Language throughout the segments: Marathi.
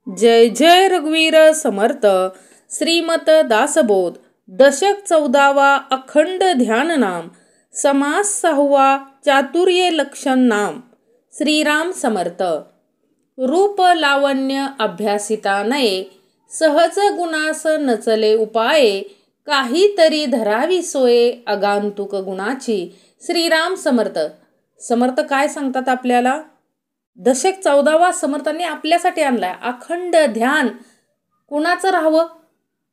जय जय रघुवीर समर्थ. श्रीमत दासबोध. दशक 14वा. अखंड ध्यान नाम. समास 6वा. चातुर्य लक्षण नाम. श्रीराम समर्थ. रूप लावण्य अभ्यासिता नये, सहज गुणास नचले उपाये, काहीतरी धरावी सोये आगंतुक गुणाची. श्रीराम समर्थ. समर्थ काय सांगतात आपल्याला? दशक 14वा समर्थांनी आपल्यासाठी आणलाय. अखंड ध्यान कुणाचं राहावं?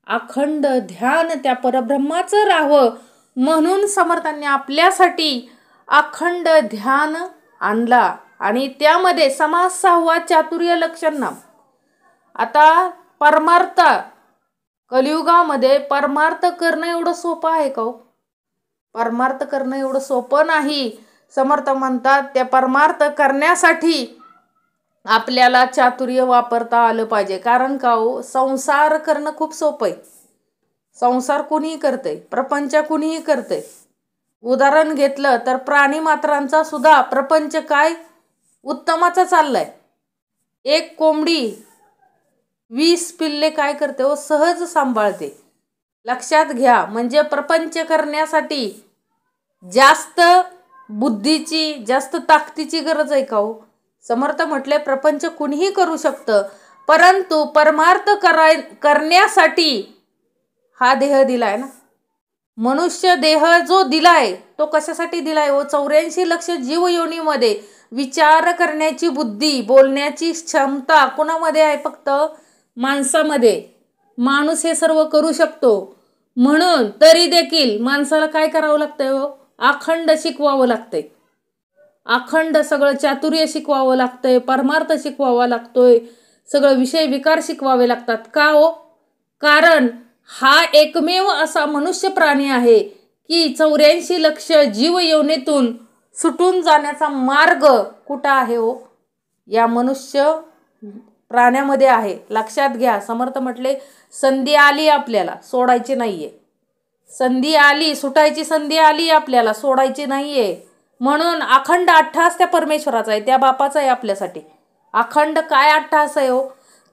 अखंड ध्यान त्या परब्रह्माचं राहावं म्हणून समर्थांनी आपल्यासाठी अखंड ध्यान आणला. आणि त्यामध्ये समास 6वा चातुर्य लक्षण नाम. आता परमार्थ कलियुगामध्ये परमार्थ करणं एवढं सोपं आहे का? परमार्थ करणं एवढं सोपं नाही. समर्थ म्हणतात त्या परमार्थ करण्यासाठी आपल्याला चातुर्य वापरता आलं पाहिजे. कारण का संसार करणं खूप सोपं आहे. संसार कुणीही करते, प्रपंच कुणीही करते. उदाहरण घेतलं तर प्राणी मात्रांचा सुद्धा प्रपंच काय उत्तमाचा चाललाय. एक कोंबडी 20 पिल्ले काय करते सहज सांभाळते. लक्षात घ्या. म्हणजे प्रपंच करण्यासाठी जास्त बुद्धीची जास्त ताकदीची गरज आहे का? समर्थ म्हटले प्रपंच कुणीही करू शकतं, परंतु परमार्थ करण्यासाठी हा देह दिलाय ना. मनुष्य देह जो दिलाय तो कशासाठी दिलाय? 84 लक्ष जीव योनीमध्ये विचार करण्याची बुद्धी, बोलण्याची क्षमता कोणामध्ये आहे? फक्त माणसामध्ये. माणूस हे सर्व करू शकतो. म्हणून तरी देखील माणसाला काय करावं लागतंय? अखंड शिकवावं लागतंय. अखंड सगळं चातुर्य शिकवावं लागतंय, परमार्थ शिकवावा लागतोय, सगळं विषय विकार शिकवावे लागतात. का कारण हा एकमेव असा मनुष्य प्राणी आहे की 84 लक्ष जीव योनीतून सुटून जाण्याचा मार्ग कुठं आहे? या मनुष्य प्राण्यामध्ये आहे. लक्षात घ्या. समर्थ म्हटले संधी आली आपल्याला, सोडायची नाहीये. संधी आली, सुटायची संधी आली आपल्याला, सोडायची नाहीये. म्हणून अखंड अट्टहास त्या परमेश्वराचा आहे, त्या बापाचा आहे आपल्यासाठी. अखंड काय अट्टहास आहे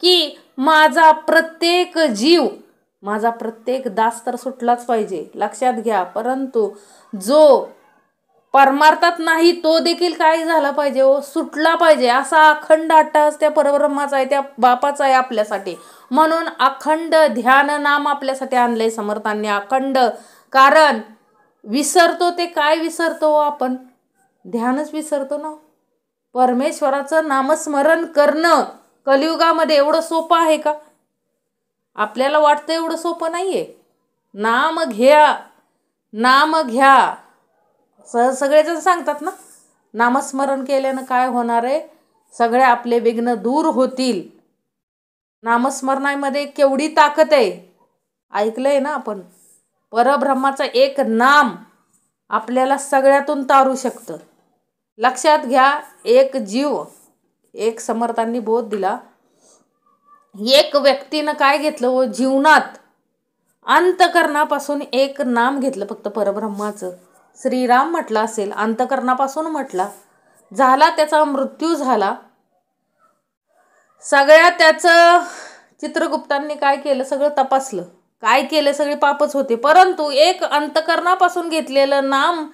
की माझा प्रत्येक जीव, माझा प्रत्येक दास तर सुटलाच पाहिजे. लक्षात घ्या. परंतु जो परमार्थात नाही तो देखील काय झाला पाहिजे? सुटला पाहिजे. असा अखंड अट्टहास त्या परब्रह्माचा आहे, त्या बापाचा आहे आपल्यासाठी. म्हणून अखंड ध्यान नाम आपल्यासाठी आणलंय समर्थांनी. अखंड कारण विसरतो ते काय विसरतो आपण? ध्यानच विसरतो ना. परमेश्वराचं नामस्मरण करणं कलियुगामध्ये एवढं सोपं आहे का? आपल्याला वाटतं एवढं सोपं नाहीये. नाम घ्या, नाम घ्या. सगळेजण सांगतात ना नामस्मरण केल्यानं काय होणार आहे? सगळे आपले विघ्न दूर होतील. नामस्मरणामध्ये केवढी ताकद आहे ऐकलंय ना आपण. परब्रह्माचं एक नाम आपल्याला सगळ्यातून तारू शकतं. लक्षात घ्या. एक जीव, एक समर्थांनी बोध दिला. एक व्यक्तीनं काय घेतलं जीवनात? अंतकरणापासून एक नाम घेतलं फक्त परब्रह्माचं. श्रीराम म्हटलं असेल, अंतकरणापासून म्हटला. झाला त्याचा मृत्यू झाला. सगळ्या त्याचं चित्रगुप्तांनी काय केलं? सगळं तपासलं. काय केलं? सगळे पापच होते. परंतु एक अंतकरणापासून घेतलेलं नाम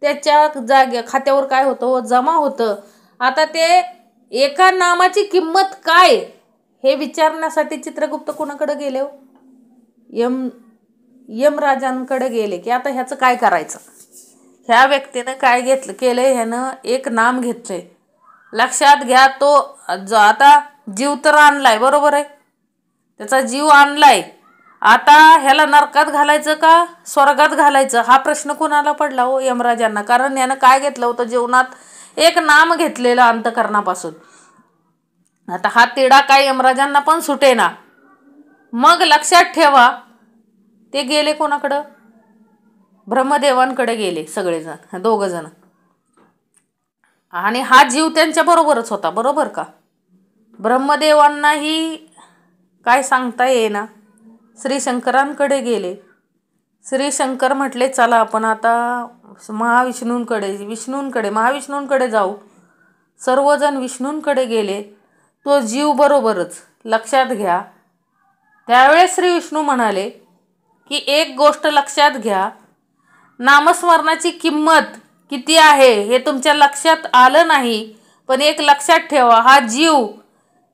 त्याच्या खात्यावर काय होतं? जमा होतं. आता ते एका नामाची किंमत काय हे विचारण्यासाठी चित्रगुप्त कोणाकडे गेले? यमराजांकडे गेले की आता ह्याचं काय करायचं. ह्या व्यक्तीनं काय केलंय? ह्यानं एक नाम घेतलंय. लक्षात घ्या. तो आता जीव तर आणलाय, बरोबर आहे, त्याचा जीव आणलाय. आता ह्याला नरकात घालायचं का स्वर्गात घालायचं हा प्रश्न कोणाला पडला? यमराजांना. कारण यानं काय घेतलं होतं जीवनात? एक नाम घेतलेलं अंतकरणापासून. आता हा तिढा काय यमराजांना पण सुटेना. मग लक्षात ठेवा, ते गेले कोणाकडं? ब्रह्मदेवांकडे गेले सगळेजण, 2 जण. आणि हा जीव त्यांच्या बरोबरच होता, बरोबर का? ब्रह्मदेवांनाही काय सांगता येईना. श्रीशंकरांकडे गेले. श्रीशंकर म्हटले चला आपण आता महाविष्णूंकडे जाऊ. सर्वजण विष्णूंकडे गेले. तो जीव बरोबरच लक्षात घ्या. त्यावेळेस श्री विष्णू म्हणाले की एक गोष्ट लक्षात घ्या, नामस्मरणाची किंमत किती आहे हे तुमच्या लक्षात आलं नाही. पण एक लक्षात ठेवा, हा जीव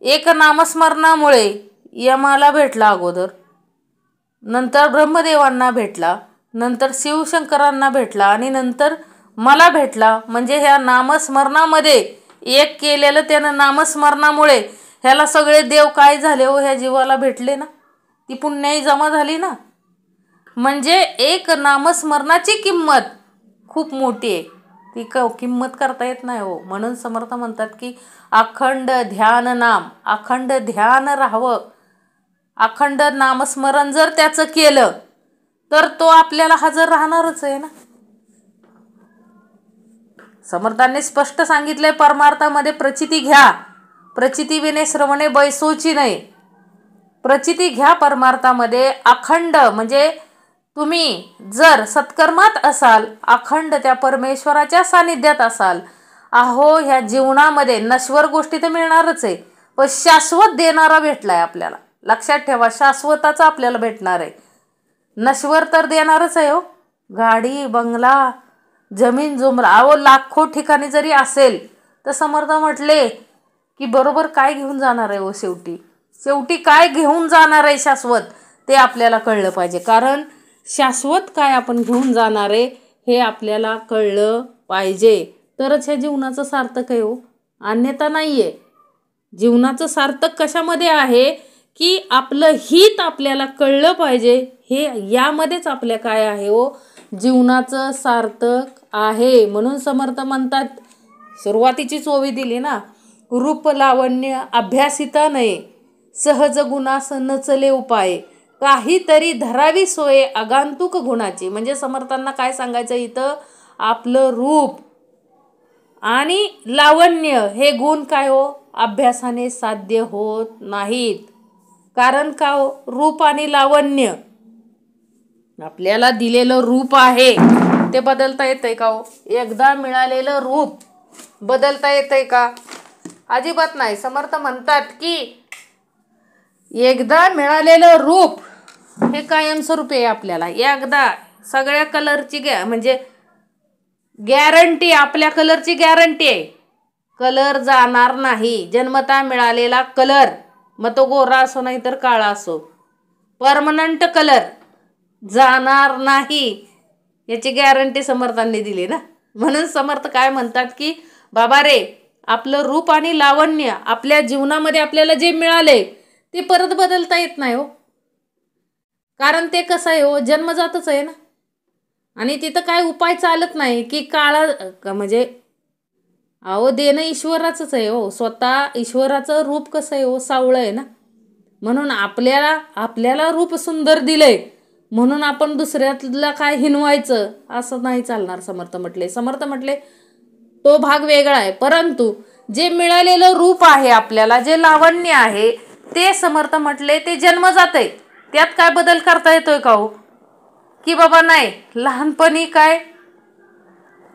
एक नामस्मरणामुळे यमाला भेटला अगोदर, नंतर ब्रह्मदेवांना भेटला, नंतर शिवशंकरांना भेटला आणि नंतर मला भेटला. म्हणजे ह्या नामस्मरणामध्ये एक केलेलं त्यानं नामस्मरणामुळे ह्याला सगळे देव काय झाले हो, ह्या जीवाला भेटले ना, ती पुण्याई जमा झाली ना. म्हणजे एक नामस्मरणाची किंमत खूप मोठी आहे, ती किंमत करता येत नाही हो. म्हणून समर्थ म्हणतात की अखंड ध्यान नाम, अखंड ध्यान राहावं. अखंड नामस्मरण जर त्याचं केलं तर तो आपल्याला हजर राहणारच आहे ना. समर्थांनी स्पष्ट सांगितलंय, परमार्थामध्ये प्रचिती घ्या, प्रचिती विने श्रवणे बैसोची नाही. प्रचिती घ्या परमार्थामध्ये. अखंड म्हणजे तुम्ही जर सत्कर्मात असाल, अखंड त्या परमेश्वराच्या सानिध्यात असाल, अहो ह्या जीवनामध्ये नश्वर गोष्टी तर मिळणारच आहे, पण शाश्वत देणारा भेटलाय आपल्याला. लक्षात ठेवा, शाश्वताचं आपल्याला भेटणार आहे, नश्वर तर देणारच आहे हो. गाडी, बंगला, जमीन जुमरा, अहो लाखो ठिकाणी जरी असेल तर समर्थ म्हटले की बरोबर काय घेऊन जाणार आहे हो. शेवटी काय घेऊन जाणार आहे शाश्वत ते आपल्याला कळलं पाहिजे. कारण शाश्वत काय आपण घेऊन जाणार आहे हे आपल्याला कळलं पाहिजे, तरच ह्या जीवनाचं सार्थक आहे हो, अन्यथा नाही आहे. जीवनाचं सार्थक कशामध्ये आहे की आपलं हित आपल्याला कळलं पाहिजे, हे यामध्येच आपल्या काय आहे हो, जीवनाचं सार्थक आहे. म्हणून समर्थ म्हणतात, सुरुवातीचीच ओवी दिली ना, रूप लावण्य अभ्यासिता नये, सहज गुणास नचले उपाय, काहीतरी धरावी सोय आगंतुक गुणाची. म्हणजे समर्थांना काय सांगायचं इथं, आपलं रूप आणि लावण्य हे गुण काय हो, अभ्यासाने साध्य होत नाहीत. कारण का हो, रूप आणि लावण्य आपल्याला दिलेलं रूप आहे ते बदलता येतंय का हो? एकदा मिळालेलं रूप बदलता येतंय का? अजिबात नाही. समर्थ म्हणतात की एकदा मिळालेलं रूप हे कायमस्वरूपी आहे आपल्याला. एकदा सगळ्या कलरची म्हणजे गॅरंटी, आपल्या कलरची गॅरंटी आहे, कलर जाणार नाही. जन्मता मिळालेला कलर, मग तो गोरा असो नाही तर काळा असो, परमनंट कलर जाणार नाही, याची गॅरंटी समर्थांनी दिली ना. म्हणून समर्थ काय म्हणतात की बाबा रे, आपलं रूप आणि लावण्य आपल्या जीवनामध्ये आपल्याला जे मिळाले ते परत बदलता येत नाही हो. कारण ते कसं आहे हो, जन्मजातच आहे ना. आणि तिथं काय उपाय चालत नाही की काळा म्हणजे अहो देणं ईश्वराचंच आहे हो. स्वतः ईश्वराचं रूप कसं आहे हो, सावळं आहे ना. म्हणून आपल्याला रूप सुंदर दिलंय म्हणून आपण दुसऱ्याला काय हिनवायचं असं नाही चालणार. समर्थ म्हटले तो भाग वेगळा आहे, परंतु जे मिळालेलं रूप आहे आपल्याला, जे लावण्य आहे ते समर्थ म्हटले ते जन्मजात आहे. त्यात काय बदल करता येतोय का हो, की बाबा नाही लहानपणी काय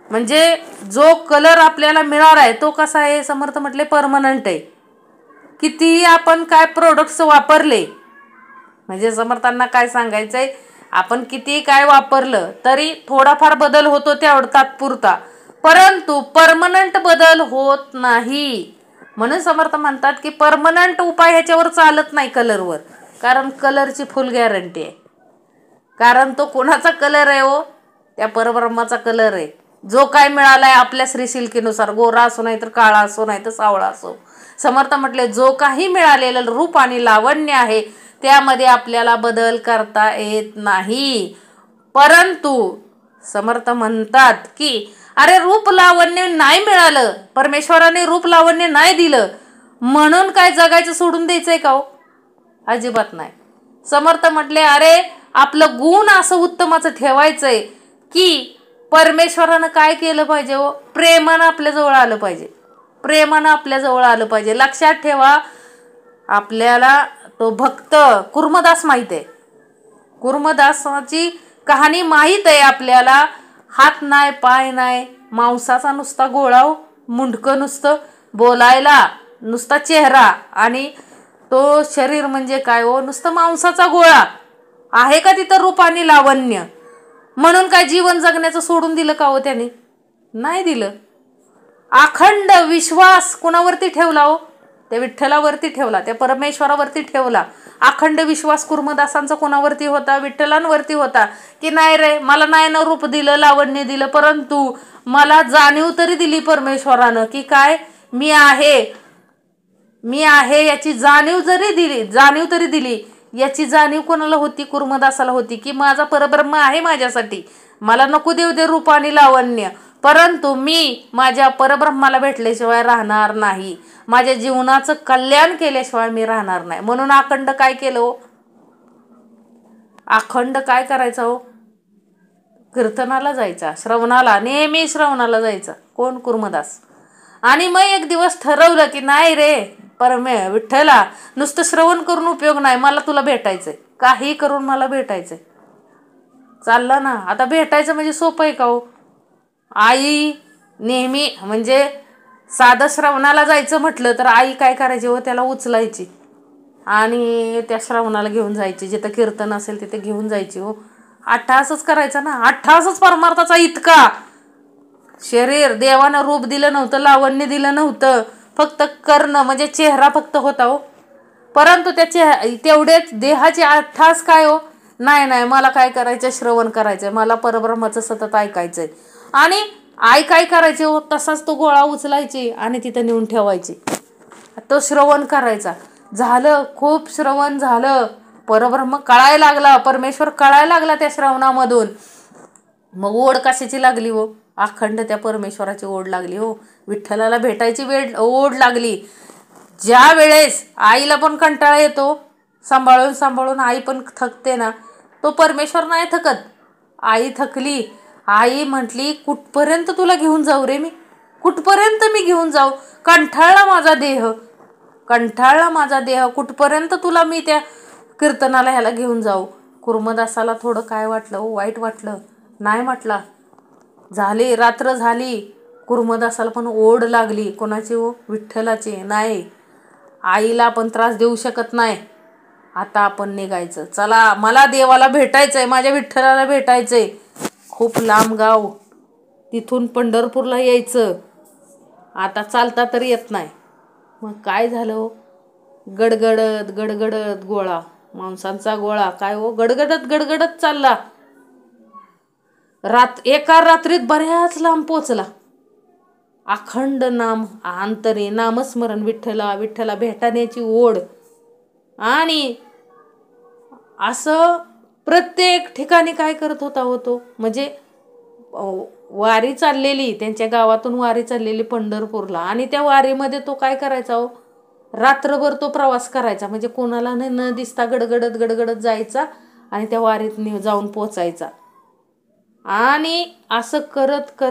म्हणजे जो कलर आपल्याला मिळाला आहे तो कसा आहे, समर्थ म्हटले परमनंट आहे. कितीही आपण काय प्रोडक्ट्स वापरले, म्हणजे समर्थांना काय सांगायचंय, आपण कितीही काय वापरलं तरी थोडाफार बदल होतो तेवढा तात्पुरता, परंतु परमनंट बदल होत नाही. म्हणून समर्थ म्हणतात की परमनंट उपाय ह्याच्यावर चालत नाही, कलरवर. कारण कलरची फुल गॅरंटी आहे. कारण तो कोणाचा कलर आहे हो, त्या परब्रह्माचा कलर आहे. जो काय मिळालाय आपल्या श्रीशिल्कीनुसार, गोरा असो नाही तर काळा असो नाही तर सावळा असो, समर्थ म्हटले जो काही मिळालेलं रूप आणि लावण्य आहे त्यामध्ये आपल्याला बदल करता येत नाही. परंतु समर्थ म्हणतात की अरे रूप लावण्य नाही मिळालं, परमेश्वराने रूप लावण्य नाही दिलं म्हणून काय जगायचं सोडून द्यायचंय का हो? अजिबात नाही. समर्थ म्हटले अरे आपलं गुण असं उत्तमाचं ठेवायचंय की परमेश्वरानं काय केलं पाहिजे हो, प्रेमानं आपल्या जवळ आलं पाहिजे, प्रेमानं आपल्या जवळ आलं पाहिजे. लक्षात ठेवा, आपल्याला तो भक्त कुर्मदास माहीत आहे, कुर्मदासाची कहाणी माहीत आहे आपल्याला. हात नाही, पाय नाही, मांसाचा नुसता गोळा, मुंडकं नुसतं, बोलायला नुसता चेहरा आणि तो शरीर म्हणजे काय हो, नुसतं मांसाचा गोळा आहे का तिथं रूप आणि लावण्य? म्हणून काय जीवन जगण्याचं सोडून दिलं का हो त्याने? नाही दिलं. अखंड विश्वास कुणावरती ठेवला हो? त्या विठ्ठलावरती ठेवला, त्या परमेश्वरावरती ठेवला. अखंड विश्वास कुर्मदासांचा कोणावरती होता? विठ्ठलांवरती होता. की नाही रे, मला नाही ना रूप दिलं, लावण्य दिलं, परंतु मला जाणीव तरी दिली परमेश्वरानं की काय मी आहे याची जाणीव तरी दिली. याची जाणीव कोणाला होती? कुर्मदासाला होती की माझा परब्रह्म आहे माझ्यासाठी. मला नको देऊ दे रूप आणि लावण्य, परंतु मी माझ्या परब्रह्माला भेटल्याशिवाय राहणार नाही. माझ्या जीवनाचं कल्याण केल्याशिवाय मी राहणार नाही. म्हणून अखंड काय केलं हो? अखंड काय करायचं हो? कीर्तनाला जायचा, श्रवणाला, नेहमी श्रवणाला जायचा. कोण? कुर्मदास. आणि मग एक दिवस ठरवलं की नाही रे विठ्ठला, नुसतं श्रवण करून उपयोग नाही, मला तुला भेटायचंय. काही करून मला भेटायचंय. चालला ना. आता भेटायचं म्हणजे सोपं आहे का हो? आई नेहमी म्हणजे साधं श्रवणाला जायचं म्हटलं तर आई काय करायची हो? त्याला उचलायची आणि त्या श्रवणाला घेऊन जायची. जिथं कीर्तन असेल तिथे घेऊन जायची हो. अट्टहासच करायचा ना. अट्टहासच परमार्थाचा इतका. शरीर देवानं रूप दिलं नव्हतं, लावण्य दिलं नव्हतं, फक्त कर्ण म्हणजे चेहरा फक्त होता हो. परंतु त्या तेवढेच देहाचे अट्टहास काय हो? नाही, मला काय करायचं? श्रवण करायचंय, मला परब्रह्माचं सतत ऐकायचंय. आणि आई काय करायची हो? तसाच तो गोळा उचलायची आणि तिथं नेऊन ठेवायची. तो श्रवण करायचा. झालं, खूप श्रवण झालं, परब्रह्म कळायला लागला, परमेश्वर कळायला लागला त्या श्रवणामधून. मग ओढ कशाची लागली हो? अखंड त्या परमेश्वराची ओढ लागली हो. विठ्ठलाला भेटायची ओढ लागली. ज्या वेळेस आईला पण कंटाळा येतो, सांभाळून आई पण थकते ना, तो परमेश्वर नाही थकत. आई थकली. आई म्हटली, कुठपर्यंत तुला घेऊन जाऊ रे मी? कुठपर्यंत मी घेऊन जाऊ? कंटाळला माझा देह, कुठपर्यंत तुला मी त्या कीर्तनाला ह्याला घेऊन जाऊ? कुर्मदासाला थोडं काय वाटलं हो? वाईट वाटलं. नाही म्हटला. झाली रात्र झाली. कुर्मदासाला पण ओढ लागली. कोणाची हो? विठ्ठलाची. नाही, आईला आपण त्रास देऊ शकत नाही. आता आपण निघायचं. चला, मला देवाला भेटायचंय, माझ्या विठ्ठलाला भेटायचंय. खूप लांब गाव, तिथून पंढरपूरला यायचं. आता चालता तरी येत नाही. मग काय झालं हो? गडगडत गोळा, माणसांचा गोळा काय हो, गडगडत चालला. एका रात्रीत बऱ्याच लांब पोचला. अखंड नाम अंतरे नामस्मरण, विठ्ठला भेटण्याची ओढ. आणि असं प्रत्येक ठिकाणी काय करत होता होतो, म्हणजे वारी चाललेली, त्यांच्या गावातून वारी चाललेली पंढरपूरला. आणि त्या वारीमध्ये तो काय करायचा हो? रात्रभर तो प्रवास करायचा. म्हणजे कोणाला न दिसता गडगडत जायचा आणि त्या वारीत जाऊन पोचायचा. आणि असं करत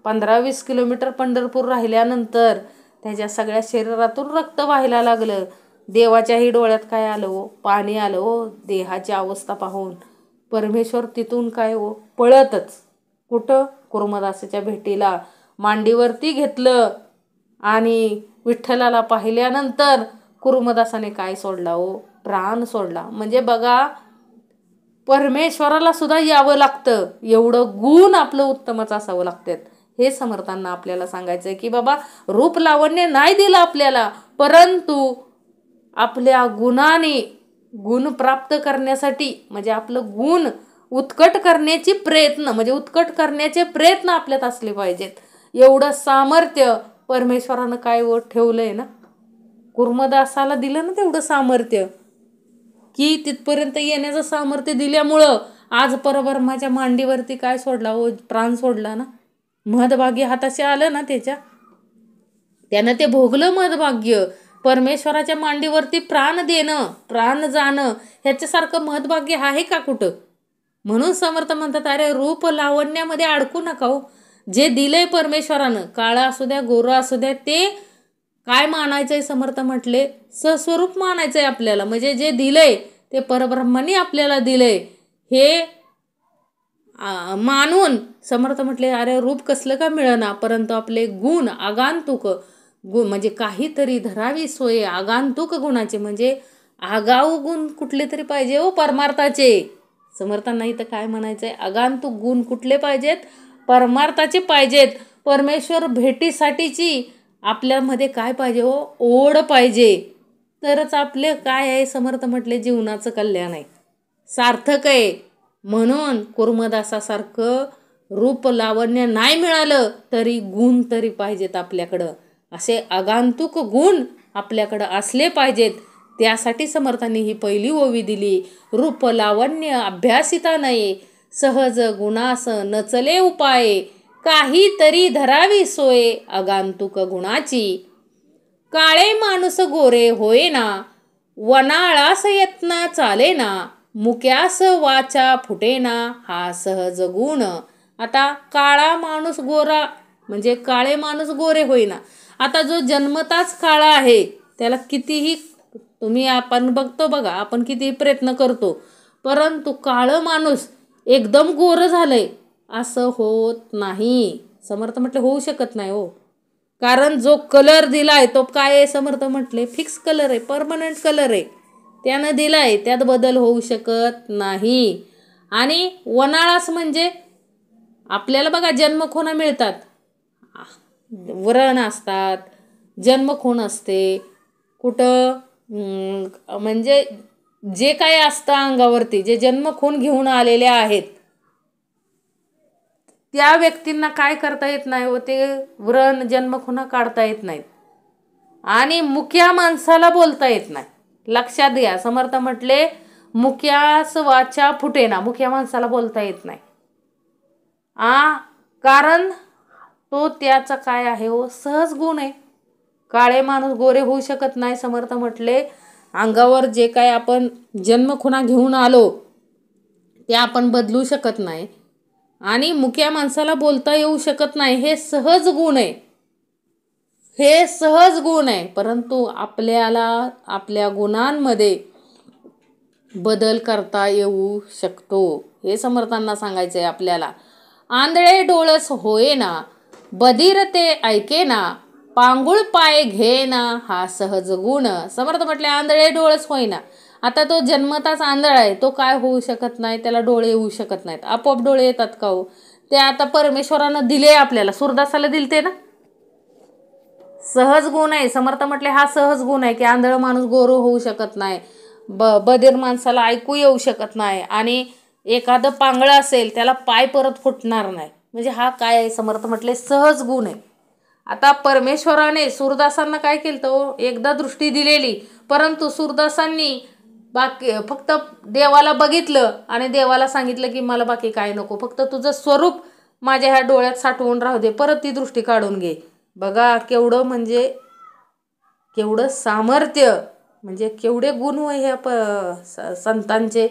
15-20 किलोमीटर पंढरपूर राहिल्यानंतर त्याच्या सगळ्या शरीरातून रक्त व्हायला लागलं. देवाच्याही डोळ्यात काय आलं हो? पाणी आलं हो. देहाची अवस्था पाहून परमेश्वर तिथून काय हो? पळतच. कुठं? कुर्मदासाच्या भेटीला. मांडीवरती घेतलं आणि विठ्ठलाला पाहिल्यानंतर कुर्मदासाने काय सोडला हो? प्राण सोडला. म्हणजे बघा, परमेश्वराला सुद्धा यावं लागतं, एवढं गुण आपलं उत्तमच असावं लागतात. हे समर्थांना आपल्याला सांगायचंय की बाबा, रूप लावण्य नाही दिलं आपल्याला, परंतु आपल्या गुणाने गुण प्राप्त करण्यासाठी, म्हणजे आपलं गुण उत्कट करण्याचे प्रयत्न आपल्यात असले पाहिजेत. एवढं सामर्थ्य परमेश्वरानं काय ठेवलंय ना, कुर्मदासाला दिलं ना तेवढं सामर्थ्य, की तिथपर्यंत येण्याचं सामर्थ्य दिल्यामुळं आज परब्रह्माच्या मांडीवरती काय सोडला हो? प्राण सोडला ना. महदभाग्य हाताशी आलं ना त्यानं ते भोगलं महदभाग्य. परमेश्वराच्या मांडीवरती प्राण देणं, प्राण जाणं, ह्याच्यासारखं महदभाग्य आहे का कुठं? म्हणून समर्थ म्हणतात, अरे रूप लावण्यामध्ये अडकू नका हो. जे दिलंय परमेश्वरानं, काळा असू द्या गोरा असू द्या, ते काय मानायचंय? समर्थ म्हटले सस्वरूप मानायचंय आपल्याला. म्हणजे जे दिलंय ते परब्रह्माने आपल्याला दिलंय हे मानून समर्थ म्हटले, अरे रूप कसलं का मिळेना, परंतु आपले गुण आगंतुक गुण म्हणजे काहीतरी धरावी सोय आगांतुक गुणाचे, म्हणजे आगाऊ गुण कुठले तरी पाहिजे हो परमार्थाचे. समर्थांना इथं काय म्हणायचंय, आगांतुक गुण कुठले पाहिजेत, परमार्थाचे पाहिजेत. परमेश्वर भेटीसाठीची आपल्यामध्ये काय पाहिजे हो, ओढ पाहिजे. तरच आपले काय आहे, समर्थ म्हटले जीवनाचं कल्याण आहे, सार्थक आहे. म्हणून कुर्मदासासारखं रूप लावण्य नाही मिळालं तरी गुण तरी पाहिजेत आपल्याकडं. असे आगंतुक गुण आपल्याकडं असले पाहिजेत. त्यासाठी समर्थांनी ही पहिली ओवी दिली. रूप लावण्य अभ्यासिता नये, सहज गुणास नचले उपाये, काहीतरी धरावी सोय आगंतुक गुणाची. काळे माणूस गोरे होईना, वनाळास यत्न चालेना, मुक्यास वाचा फुटेना, हा सहज गुण. आता काळा माणूस गोरा म्हणजे काळे माणूस गोरे होईना. आता जो जन्मताच काळा आहे त्याला कितीही आपण बघतो बघा, आपण कितीही प्रयत्न करतो, परंतु काळं माणूस एकदम गोरं झालंय असं होत नाही. समर्थ म्हटले होऊ शकत नाही हो. कारण जो कलर दिलाय तो काय आहे, समर्थ म्हटले फिक्स कलर आहे, परमनंट कलर आहे, त्यानं दिलाय, त्यात बदल होऊ शकत नाही. आणि वनाळास म्हणजे आपल्याला बघा जन्मखुणा मिळतात, व्रण असतात, जन्मखूण असते, कुठं म्हणजे जे काय असतं अंगावरती, जे जन्मखूण घेऊन आलेले आहेत त्या व्यक्तींना काय करता येत नाही व ते व्रण जन्मखुणा काढता येत नाहीत. आणि मुक्या माणसाला बोलता येत नाही. लक्षात घ्या, समर्थ म्हटले मुक्यास वाचा फुटेना, मुक्या माणसाला बोलता येत नाही. कारण तो त्याचा काय आहे हो, सहज गुण आहे. काळे माणूस गोरे होऊ शकत नाही. समर्थ म्हटले अंगावर जे काय आपण जन्मखुणा घेऊन आलो ते आपण बदलू शकत नाही. आणि मुक्या माणसाला बोलता येऊ शकत नाही. हे सहज गुण आहे, हे सहज गुण आहे. परंतु आपल्याला आपल्या गुणांमध्ये बदल करता येऊ शकतो, हे समर्थांना सांगायचंय आपल्याला. आंधळे डोळस होईना, बधीर ते ऐकेना, पांगुळ पाय घेना, हा सहज गुण. समर्थ म्हटले आंधळे डोळस होईना. आता तो जन्मताच आंधळा आहे, तो काय होऊ शकत नाही, त्याला डोळे येऊ शकत नाहीत. आपोआप डोळे येतात का हो? ते आता परमेश्वरानं दिले आपल्याला, सूरदासाला दिलते ना, सहज गुण आहे. समर्थ म्हटले हा सहज गुण आहे की आंधळ माणूस गोरो होऊ शकत नाही, बधीर माणसाला ऐकू येऊ शकत नाही, आणि एखादं पांगळ असेल त्याला पाय परत फुटणार नाही. म्हणजे हा काय आहे, समर्थ म्हटले सहज गुण आहे. आता परमेश्वराने सूरदासांना काय केलं तो एकदा दृष्टी दिलेली, परंतु सूरदासांनी बाकी फक्त देवाला बघितलं आणि देवाला सांगितलं की मला बाकी काय नको, फक्त तुझं स्वरूप माझ्या ह्या डोळ्यात साठवून राहू दे, परत ती दृष्टी काढून घे. बघा केवढं म्हणजे केवढं सामर्थ्य, म्हणजे केवढे गुण ह्या संतांचे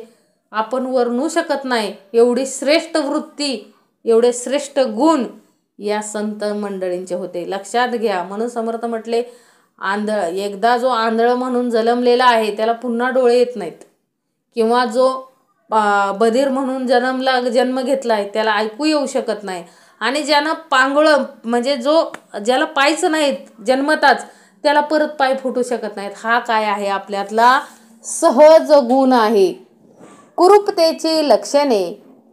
आपण वर्णू शकत नाही. एवढी श्रेष्ठ वृत्ती, एवढे श्रेष्ठ गुण या संत मंडळींचे होते. लक्षात घ्या. म्हणून समर्थ म्हटले एकदा जो आंधळ म्हणून जन्मलेला आहे त्याला पुन्हा डोळे येत नाहीत, किंवा जो बधीर म्हणून जन्म घेतलाय त्याला ऐकू येऊ शकत नाही, आणि ज्यानं पांगळं म्हणजे ज्याला पायच नाहीत जन्मताच त्याला परत पाय फुटू शकत नाहीत. हा काय आहे, आपल्यातला सहज गुण आहे. कुरूपतेची लक्षणे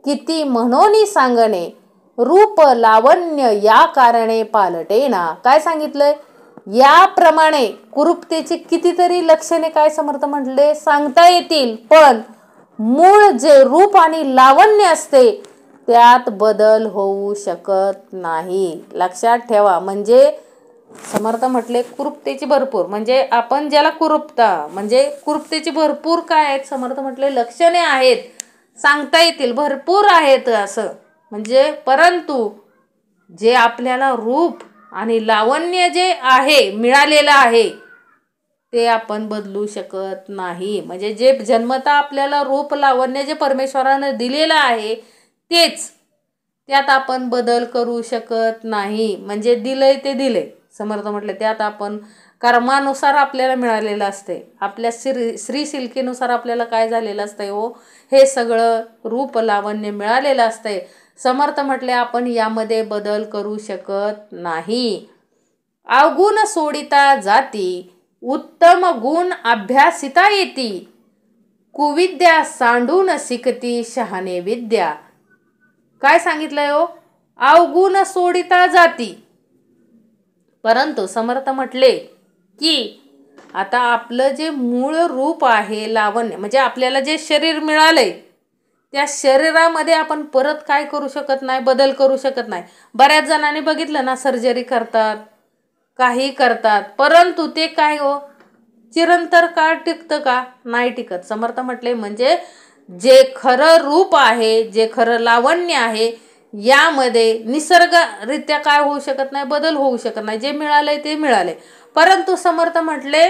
किती म्हणोनी सांगणे, रूप लावण्य या कारणे पालटेना. काय सांगितलंय, याप्रमाणे कुरूपतेची कितीतरी लक्षणे काय समर्थ म्हटले सांगता येतील, पण मूळ जे रूप आणि लावण्य असते त्यात बदल होऊ शकत नाही. लक्षात ठेवा. म्हणजे समर्थ म्हटले कुरूपतेची भरपूर, म्हणजे आपण ज्याला कुरूपता म्हणजे कुरूपतेची भरपूर काय आहेत, समर्थ म्हटले लक्षणे आहेत, सांगता येतील, भरपूर आहेत असं. म्हणजे परंतु जे आपल्याला रूप आणि लावण्य जे आहे मिळालेलं आहे ते आपण बदलू शकत नाही. म्हणजे जे जन्मता आपल्याला रूप लावण्य जे परमेश्वरानं दिलेलं आहे तेच, त्यात आपण बदल करू शकत नाही. म्हणजे दिलंय ते दिलंय. समर्थ म्हटले त्यात आपण कर्मानुसार आपल्याला मिळालेलं असते, आपल्या श्रीशिल्केनुसार आपल्याला काय झालेलं असतंय हो, हे सगळं रूप लावण्य मिळालेलं असतंय. समर्थ म्हटले आपण यामध्ये बदल करू शकत नाही. अवगुण सोडिता जाती, उत्तम गुण अभ्यासिता येती, कुविद्या सांडून शिकती शहाणे विद्या. काय सांगितलंय हो? अवगुण सोडिता जाती. परंतु समर्थ म्हटले की आता आपलं जे मूळ रूप आहे लावण्य, म्हणजे आपल्याला जे शरीर मिळालंय त्या शरीरामध्ये आपण परत काय करू शकत नाही, बदल करू शकत नाही. बऱ्याच जणांनी बघितलं ना, सर्जरी करतात, काही करतात, परंतु ते काय हो, चिरंतर काळ टिकतं का? नाही टिकत. समर्थ म्हटले म्हणजे जे खरं रूप आहे, जे खरं लावण्य आहे, यामध्ये निसर्गरित्या काय होऊ शकत नाही, बदल होऊ शकत नाही. जे मिळालंय ते मिळालंय. परंतु समर्थ म्हटले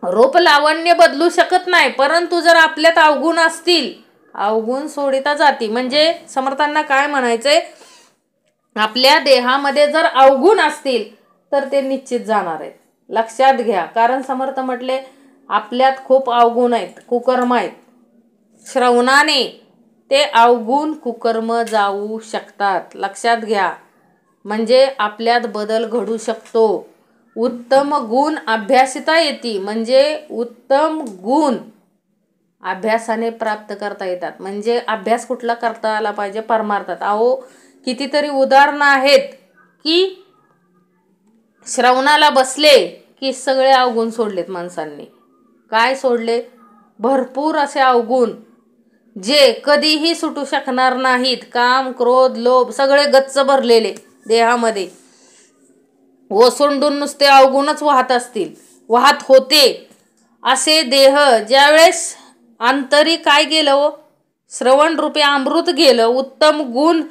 रूप लावण्य बदलू शकत नाही, परंतु जर आपल्यात अवगुण असतील, अवगुण सोडिता जाती. म्हणजे समर्थांना काय म्हणायचंय, आपल्या देहामध्ये जर अवगुण असतील तर ते निश्चित जाणार आहेत. लक्षात घ्या. कारण समर्थ म्हटले आपल्यात खूप अवगुण आहेत, कुकर्म आहेत. श्रवणाने ते अवगुण कुकर्म जाऊ शकतात. लक्षात घ्या. म्हणजे आपल्यात बदल घडू शकतो. उत्तम गुण अभ्यासिता येती. म्हणजे उत्तम गुण अभ्यासाने प्राप्त करता येतात. म्हणजे अभ्यास कुठला करता आला पाहिजे? परमार्थात. अहो कितीतरी उदाहरणं आहेत की श्रवणाला बसले की सगळे अवगुण सोडलेत माणसांनी. काय सोडले? भरपूर असे अवगुण जे कधीही सुटू शकणार नाहीत. काम, क्रोध, लोभ सगळे गच्च भरलेले देहामध्ये, ओसंडून नुसते अवगुणच वाहत असतील, वाहत होते. असे देह ज्यावेळेस अंतरी काय गेलं हो, श्रवण रूपी अमृत गेलं, उत्तम गुण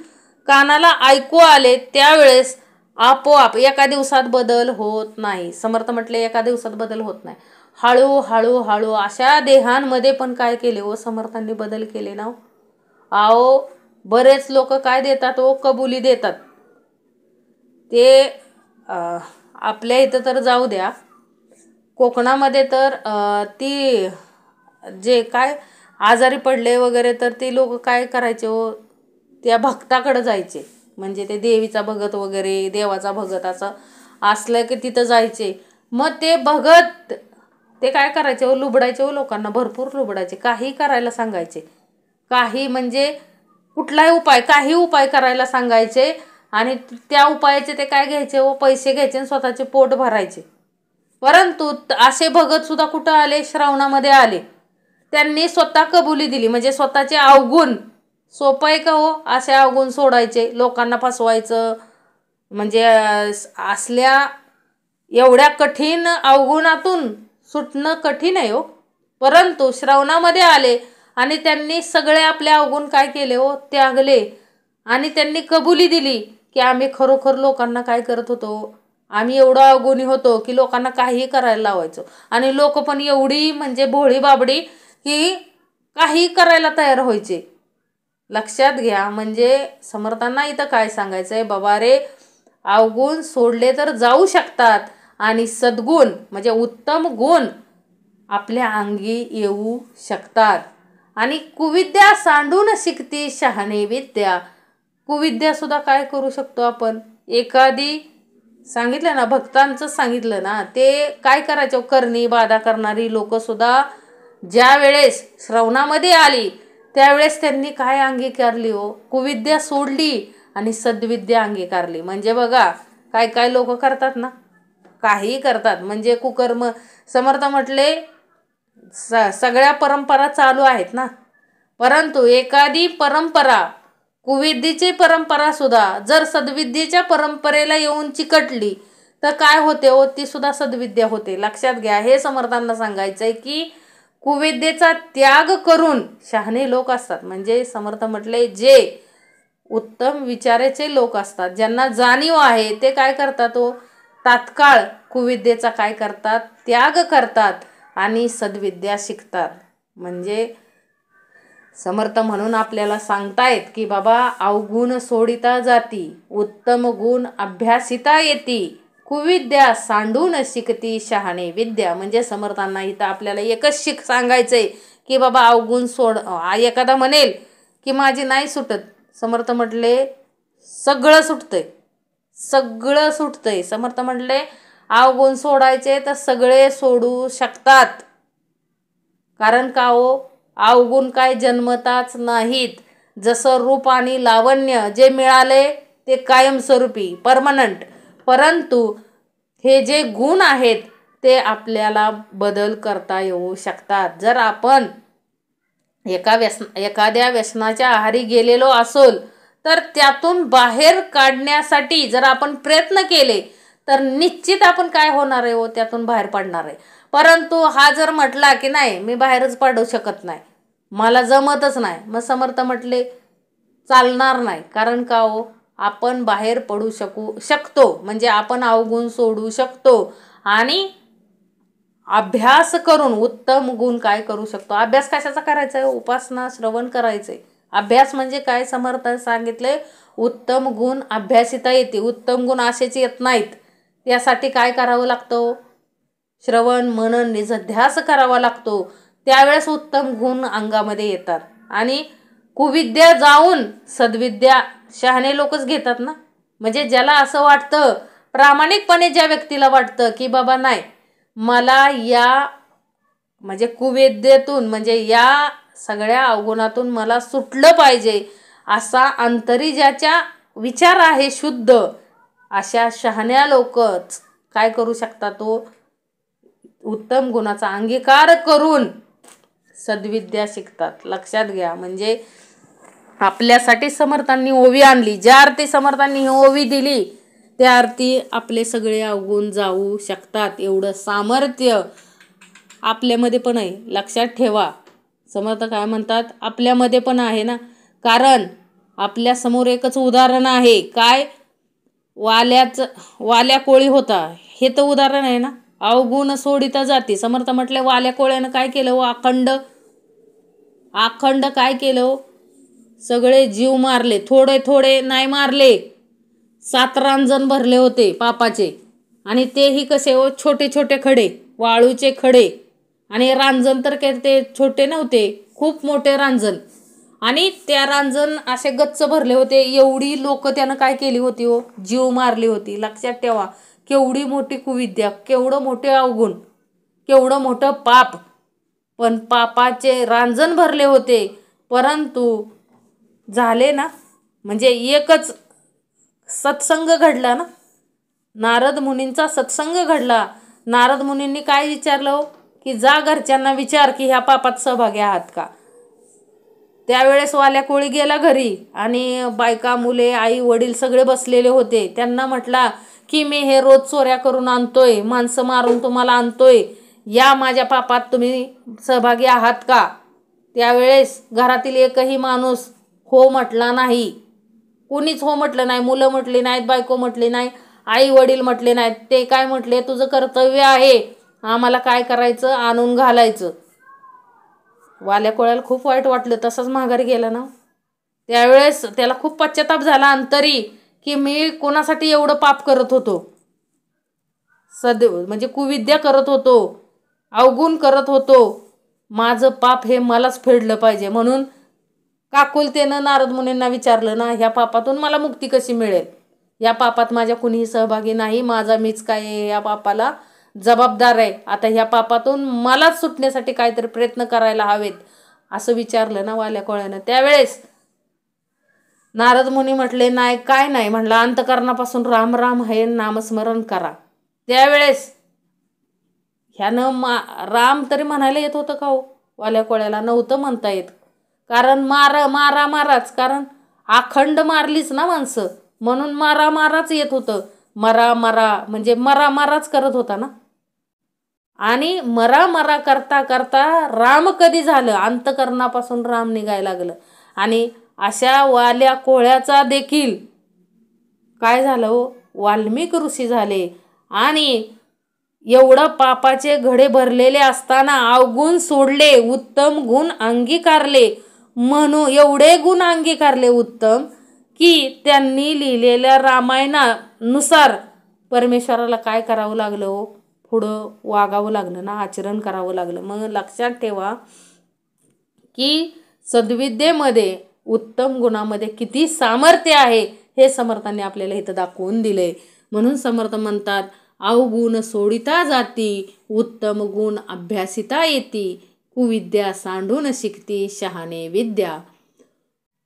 कानाला ऐकू आले, त्यावेळेस आपोआप एका दिवसात बदल होत नाही. समर्थ म्हटले एका दिवसात बदल होत नाही. हळू हळू अशा देहांमध्ये पण काय केले हो, समर्थांनी बदल केले ना. आओ बरेच लोक काय देतात हो, कबुली देतात. ते आपल्या इथं तर जाऊ द्या, कोकणामध्ये तर ती जे काय आजारी पडले वगैरे तर ते लोक काय करायचे हो, त्या भक्ताकडे जायचे. म्हणजे ते देवीचा भगत वगैरे, देवाचा भगत असं असलं की तिथं जायचे. मग ते भगत ते काय करायचे हो, लुबडायचे हो लोकांना, भरपूर लुबडायचे. काही करायला सांगायचे, काही म्हणजे कुठलाही उपाय, काही उपाय करायला सांगायचे. आणि त्या उपायाचे ते काय घ्यायचे हो, पैसे घ्यायचे आणि स्वतःचे पोट भरायचे. परंतु असे भगत सुद्धा कुठं आले, श्रावणामध्ये आले. त्यांनी स्वतः कबुली दिली. म्हणजे स्वतःचे अवगुण, सोपं आहे का हो असे अवगुण सोडायचे, लोकांना फसवायचं. म्हणजे असल्या एवढ्या कठीण अवगुणातून सुटणं कठीण आहे हो. परंतु श्रवणामध्ये आले आणि त्यांनी सगळे आपले अवगुण काय केले हो, त्यागले. आणि त्यांनी कबुली दिली की आम्ही खरोखर लोकांना काय करत होतो, आम्ही एवढं अवगुणी होतो की लोकांना काहीही करायला लावायचो. आणि लोक पण एवढी म्हणजे भोळी बाबडी की काही करायला तयार व्हायचे. लक्षात घ्या. म्हणजे समर्थांना इथं काय सांगायचं आहे, बाबा रे अवगुण सोडले तर जाऊ शकतात आणि सद्गुण म्हणजे उत्तम गुण आपल्या अंगी येऊ शकतात. आणि कुविद्या सांडून शिकती शहाणे विद्या. कुविद्या सुद्धा काय करू शकतो आपण, एखादी सांगितलं ना, भक्तांचं सांगितलं ना, ते काय करायचं, करणी बाधा करणारी लोक सुद्धा ज्या वेळेस श्रवणामध्ये आली त्यावेळेस त्यांनी काय अंगीकारली हो, कुविद्या सोडली आणि सद्विद्या अंगीकारली. म्हणजे बघा काय काय लोक करतात ना, काही करतात म्हणजे कुकर्म. समर्थ म्हटले सगळ्या परंपरा चालू आहेत ना, परंतु एखादी परंपरा, कुविद्येची परंपरा सुद्धा जर सद्विद्येच्या परंपरेला येऊन चिकटली तर काय होते हो, ती सुद्धा सद्विद्या होते. लक्षात घ्या. हे समर्थांना सांगायचं आहे की कुविद्येचा त्याग करून शहाणे लोक असतात. म्हणजे समर्थ म्हटले जे उत्तम विचाराचे लोक असतात, ज्यांना जाणीव आहे, ते काय करतात हो, तात्काळ कुविद्येचा काय करतात, त्याग करतात आणि सद्विद्या शिकतात. म्हणजे समर्थ म्हणून आपल्याला सांगतायत की बाबा अवगुण सोडिता जाती, उत्तम गुण अभ्यासिता येती, कुविद्या सांडून शिकती शहाणे विद्या. म्हणजे समर्थांना इथं आपल्याला एकच शिक सांगायचंय की बाबा अवगुण सोड. एखादा म्हणेल की माझी नाही सुटत, समर्थ म्हटले सगळं सुटतंय, सगळं सुटतंय. समर्थ म्हटले अवगुण सोडायचे तर सगळे सोडू शकतात. कारण का हो, अवगुण काय जन्मताच नाहीत. जसं रूप आणि लावण्य जे मिळाले ते कायमस्वरूपी परमनंट, परंतु हे जे गुण आहेत ते आपल्याला बदल करता येऊ शकतात. जर आपण एखाद्या व्यसनाच्या आहारी गेलेलो असेल तर त्यातून बाहेर काढण्यासाठी जर आपण प्रयत्न केले तर निश्चित आपण काय होणार आहे हो, त्यातून बाहेर पडणार आहे. परंतु हा जर म्हटला की नाही मी बाहेरच पडू शकत नाही, मला जमतच नाही, मग समर्थ म्हटले चालणार नाही. कारण का हो, आपण बाहेर पडू शकतो म्हणजे आपण अवगुण सोडू शकतो आणि अभ्यास करून उत्तम गुण काय करू शकतो. अभ्यास कशाचा करायचा आहे? उपासना श्रवण करायचे. अभ्यास म्हणजे काय? समर्थ सांगितले उत्तम गुण अभ्यासिता येते. उत्तम गुण असेच येत नाहीत. त्यासाठी काय करावं लागतं? श्रवण मनन निधध्यास करावा लागतो. त्यावेळेस उत्तम गुण अंगामध्ये येतात. आणि कुविद्या जाऊन सद्विद्या शहाणे लोकच घेतात ना. म्हणजे ज्याला असं वाटतं, प्रामाणिकपणे ज्या व्यक्तीला वाटतं की बाबा नाही मला या म्हणजे कुविद्येतून म्हणजे या सगळ्या अवगुणातून मला सुटलं पाहिजे, असा अंतरी ज्याच्या विचार आहे शुद्ध, अशा शहाण्या लोकच काय करू शकतात? तो उत्तम गुणाचा अंगीकार करून सद्विद्या शिकतात. लक्षात घ्या. म्हणजे आपल्यासाठी समर्थांनी ओवी आणली. ज्या अर्थी समर्थांनी ही ओवी दिली त्या अर्थी आपले सगळे अवगुण जाऊ शकतात. एवढं सामर्थ्य आपल्यामध्ये पण आहे. लक्षात ठेवा. समर्थ काय म्हणतात? आपल्यामध्ये पण आहे ना. कारण आपल्या समोर एकच उदाहरण आहे. काय? वाल्या कोळी होता, हे तर उदाहरण आहे ना. अवगुण सोडिता जाती. समर्थ म्हटले वाल्या कोळ्यानं काय केलं हो? अखंड काय केलं? सगळे जीव मारले. थोडे थोडे नाही मारले. 7 रांजण भरले होते पापाचे. आणि तेही कसे हो? छोटे छोटे खडे, वाळूचे खडे. आणि रांजण तर काय ते छोटे नव्हते, खूप मोठे रांजण. आणि त्या रांजण असे गच्च भरले होते. एवढी लोक त्यानं काय केली होती हो? जीव मारली होती. लक्षात ठेवा. केवढी मोठी कुविद्या, केवढं मोठे अवगुण, केवढं मोठं पाप. पण पापाचे रांजण भरले होते, परंतु झाले ना. म्हणजे एकच सत्संग घडला ना. नारद मुनींचा सत्संग घडला. नारद मुनींनी काय विचारलं की जा घरच्यांना विचार की ह्या पापात सहभागी आहात का. त्यावेळेस वाल्या कोळी गेला घरी आणि बायका मुले आई वडील सगळे बसलेले होते. त्यांना म्हटला की मी हे रोज चोऱ्या करून आणतोय, माणसं मारून तुम्हाला आणतोय, या माझ्या पापात तुम्ही सहभागी आहात का. त्यावेळेस घरातील एकही माणूस हो म्हटला नाही. कुणीच हो म्हटलं नाही. मुलं म्हटली नाहीत, बायको म्हटली नाही, आई वडील म्हटले नाहीत. ते काय म्हटले? तुझं कर्तव्य आहे, आम्हाला काय करायचं आणून घालायचं. वाल्या कोळ्याला खूप वाईट वाटलं. तसंच माघारी गेला ना. त्यावेळेस त्याला खूप पश्चाताप झाला अंतरी की मी कोणासाठी एवढं पाप करत होतो. म्हणजे कुविद्या करत होतो, अवगुण करत होतो. माझं पाप हे मलाच फेडलं पाहिजे. म्हणून काकुलतेनं नारद मुनींना विचारलं ना, ह्या पापातून मला मुक्ती कशी मिळेल? या पापात माझ्या कुणीही सहभागी नाही, माझा मीच काय या पापाला जबाबदार आहे. आता ह्या पापातून मलाच सुटण्यासाठी काहीतरी प्रयत्न करायला हवेत, असं विचारलं ना वाल्या कोळ्यानं. त्यावेळेस नारद मुनी म्हटले नाही, काय नाही. म्हणलं अंतकरणापासून राम राम हे नामस्मरण करा. त्यावेळेस ह्यानं राम तरी म्हणायला येत होतं का हो? वाल्या कोळ्याला नव्हतं म्हणता येत. कारण माराच. कारण अखंड मारलीच ना माणसं, म्हणून माराच येत होतं. मरा म्हणजे माराच करत होता ना. आणि मरा करता करता राम कधी झालं? अंतकरणापासून राम निघायला लागलं. आणि अशा वाल्या कोळ्याचा देखील काय झालं हो? वाल्मिक ऋषी झाले. आणि एवढं पापाचे घडे भरलेले असताना अवगुण सोडले, उत्तम गुण अंगीकारले. म्हणून एवढे गुण अंगीकारले उत्तम की त्यांनी लिहिलेल्या रामायणानुसार परमेश्वराला काय करावं लागलं हो? पुढं वागावं लागलं ना, आचरण करावं लागलं. मग लक्षात ठेवा की सद्विद्येमध्ये उत्तम गुणामध्ये किती सामर्थ्य आहे हे समर्थांनी आपल्याला इथं दाखवून दिले. म्हणून समर्थ म्हणतात, अवगुण सोडिता जाती, उत्तम गुण अभ्यासिता येती, कुविद्या सांडून शिकती शहाणे विद्या.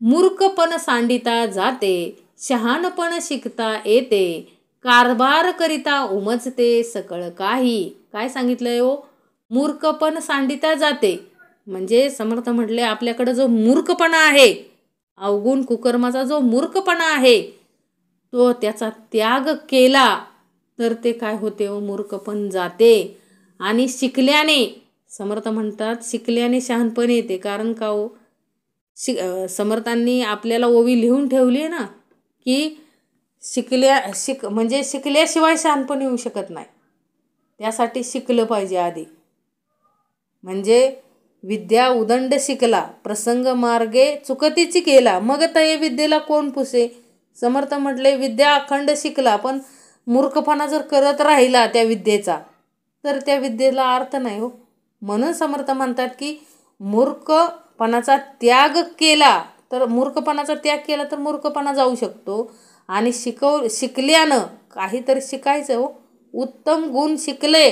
मूर्खपण सांडिता जाते, शहाणपण शिकता येते, कारभार करिता उमजते सकळ काही. काय सांगितलंय हो? मूर्खपण सांडिता जाते, म्हणजे समर्थ म्हटले आपल्याकडे जो मूर्खपणा आहे, अवगुण कुकर्माचा जो मूर्खपणा आहे, तो त्याचा त्याग केला तर ते काय होते हो? मूर्खपण जाते. आणि शिकल्याने, समर्थ म्हणतात शिकल्याने शहाणपण येते. कारण का हो? समर्थांनी आपल्याला ओवी लिहून ठेवली आहे ना, की म्हणजे शिकल्याशिवाय शहाणपण येऊ शकत नाही. त्यासाठी शिकलं पाहिजे आधी. म्हणजे विद्या उदंड शिकला, प्रसंग मार्गे चुकतीची केला, मग तये विद्येला कोण पुसे. समर्थ म्हटले विद्या अखंड शिकला, पण मूर्खपणा जर करत राहिला त्या विद्येचा, तर त्या विद्येला अर्थ नाही हो. म्हणून समर्थ म्हणतात की मूर्खपणाचा त्याग केला तर मूर्खपणा जाऊ शकतो. आणि शिकल्यानं काहीतरी शिकायचं हो. उत्तम गुण शिकले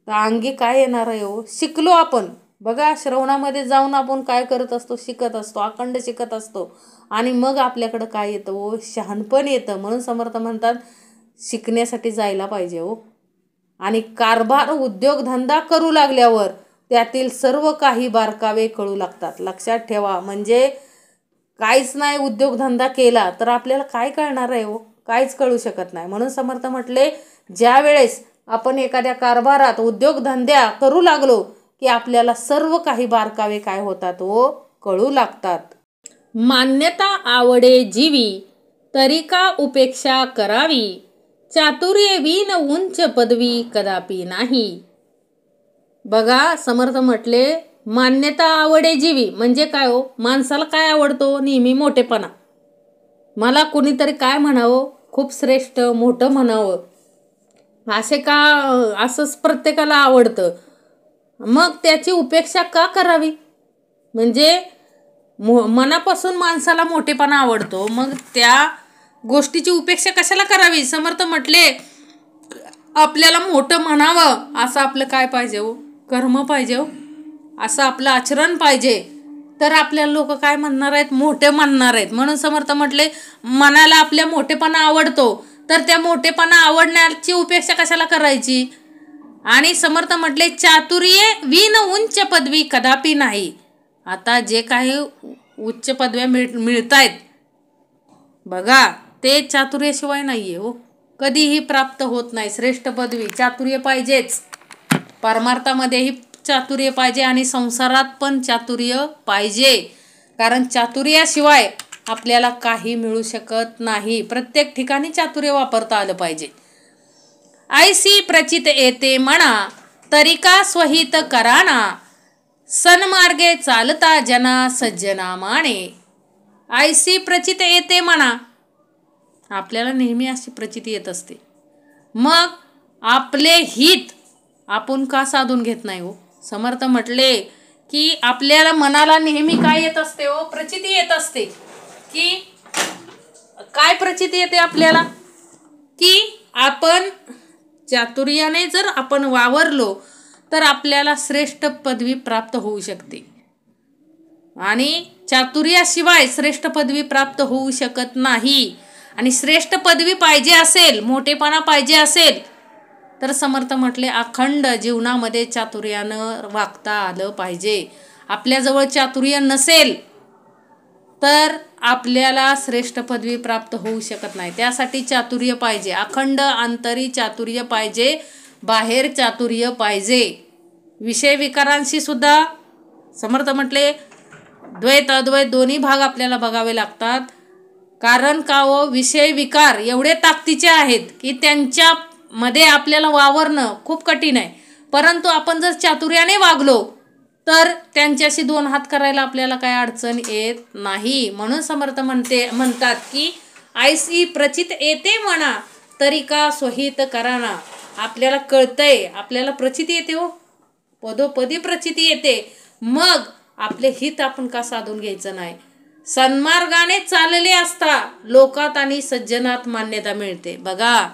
तर अंगी काय येणार आहे हो? शिकलो आपण. बघा, श्रवणामध्ये जाऊन आपण काय करत असतो? शिकत असतो, अखंड शिकत असतो. आणि मग आपल्याकडं काय येतं हो? शहाणपण येतं. म्हणून समर्थ म्हणतात शिकण्यासाठी जायला पाहिजे हो. आणि कारभार उद्योगधंदा करू लागल्यावर त्यातील सर्व काही बारकावे कळू लागतात. लक्षात ठेवा. म्हणजे काहीच नाही उद्योगधंदा केला तर आपल्याला काय कळणार आहे हो? काहीच कळू शकत नाही. म्हणून समर्थ म्हटले ज्या वेळेस आपण एखाद्या कारभारात उद्योगधंद्या करू लागलो की आपल्याला सर्व काही बारकावे काय होतात हो? कळू लागतात. मान्यता आवडे जीवी, तरी का उपेक्षा करावी, चातुर्य विन उंच पदवी कदापि नाही. बघा, समर्थ म्हटले मान्यता आवडे जीवी म्हणजे काय हो? माणसाला काय आवडतो? नेहमी मोठेपणा. मला कुणीतरी काय म्हणावं, खूप श्रेष्ठ मोठं म्हणावं, असंच प्रत्येकाला आवडतं. मग त्याची उपेक्षा का करावी? म्हणजे मनापासून माणसाला मोठेपणा आवडतो, मग त्या गोष्टीची उपेक्षा कशाला करावी? समर्थ म्हटले आपल्याला मोठं म्हणावं असं आपलं काय पाहिजे हो? कर्म पाहिजे हो. असं आपलं आचरण पाहिजे. तर आपल्याला लोक काय म्हणणार आहेत? मोठे म्हणणार आहेत. म्हणून समर्थ म्हटले मनाला आपल्या मोठेपणा आवडतो, तर त्या मोठेपणा आवडण्याची उपेक्षा कशाला करायची? आणि समर्थ म्हटले चातुर्य विन उंच पदवी कदापि नाही. आता जे काही उच्च पदव्या मिळतायत बघा, ते चातुर्याशिवाय नाहीये हो. कधीही प्राप्त होत नाही. श्रेष्ठ पदवी चातुर्य पाहिजेच. परमार्थामध्येही चातुर्य पाहिजे आणि संसारात पण चातुर्य पाहिजे. कारण चातुर्याशिवाय आपल्याला काही मिळू शकत नाही. प्रत्येक ठिकाणी चातुर्य वापरता आलं पाहिजे. ऐसी प्रचित येते म्हणा, तरिका स्वहित कराना, सन्मार्गे चालता जना सज्जना माने. ऐसी प्रचित येते म्हणा, आपल्याला नेहमी अशी प्रचिती येत असते. मग आपले हित आपण का साधून घेत नाही हो? समर्थ म्हटले की आपल्याला मनाला नेहमी काय येत असते हो? प्रचिती येत असते. की काय प्रचिती येते आपल्याला? की आपण चातुर्याने जर आपण वावरलो तर आपल्याला श्रेष्ठ पदवी प्राप्त होऊ शकते. आणि चातुर्याशिवाय श्रेष्ठ पदवी प्राप्त होऊ शकत नाही. आणि श्रेष्ठ पदवी पाहिजे असेल, मोठेपणा पाहिजे असेल, तर समर्थ म्हटले अखंड जीवनामध्ये चातुर्यानं वागता आलं पाहिजे. आपल्याजवळ चातुर्य नसेल तर आपल्याला श्रेष्ठ पदवी प्राप्त होऊ शकत नाही. त्यासाठी चातुर्य पाहिजे. अखंड आंतरी चातुर्य पाहिजे, बाहेर चातुर्य पाहिजे. विषय विकारांशी सुद्धा समर्थ म्हटले द्वैत अद्वैत दोन्ही भाग आपल्याला बघावे लागतात. कारण का हो? विषय विकार एवढे ताकदीचे आहेत की त्यांच्यामध्ये आपल्याला वावरणं खूप कठीण आहे. परंतु आपण जर चातुर्याने वागलो तर त्यांच्याशी दोन हात करायला आपल्याला काय अडचण येत नाही. म्हणून समर्थ म्हणतात की ऐसी प्रचित येते म्हणा, तरिका स्वहित कराना. आपल्याला कळतंय, आपल्याला प्रचिती येते हो, पदोपदी प्रचिती येते. मग आपले हित आपण का साधून घ्यायचं नाही? सन्मार्गाने चालले असता लोकात आणि सज्जनात मान्यता मिळते. बघा,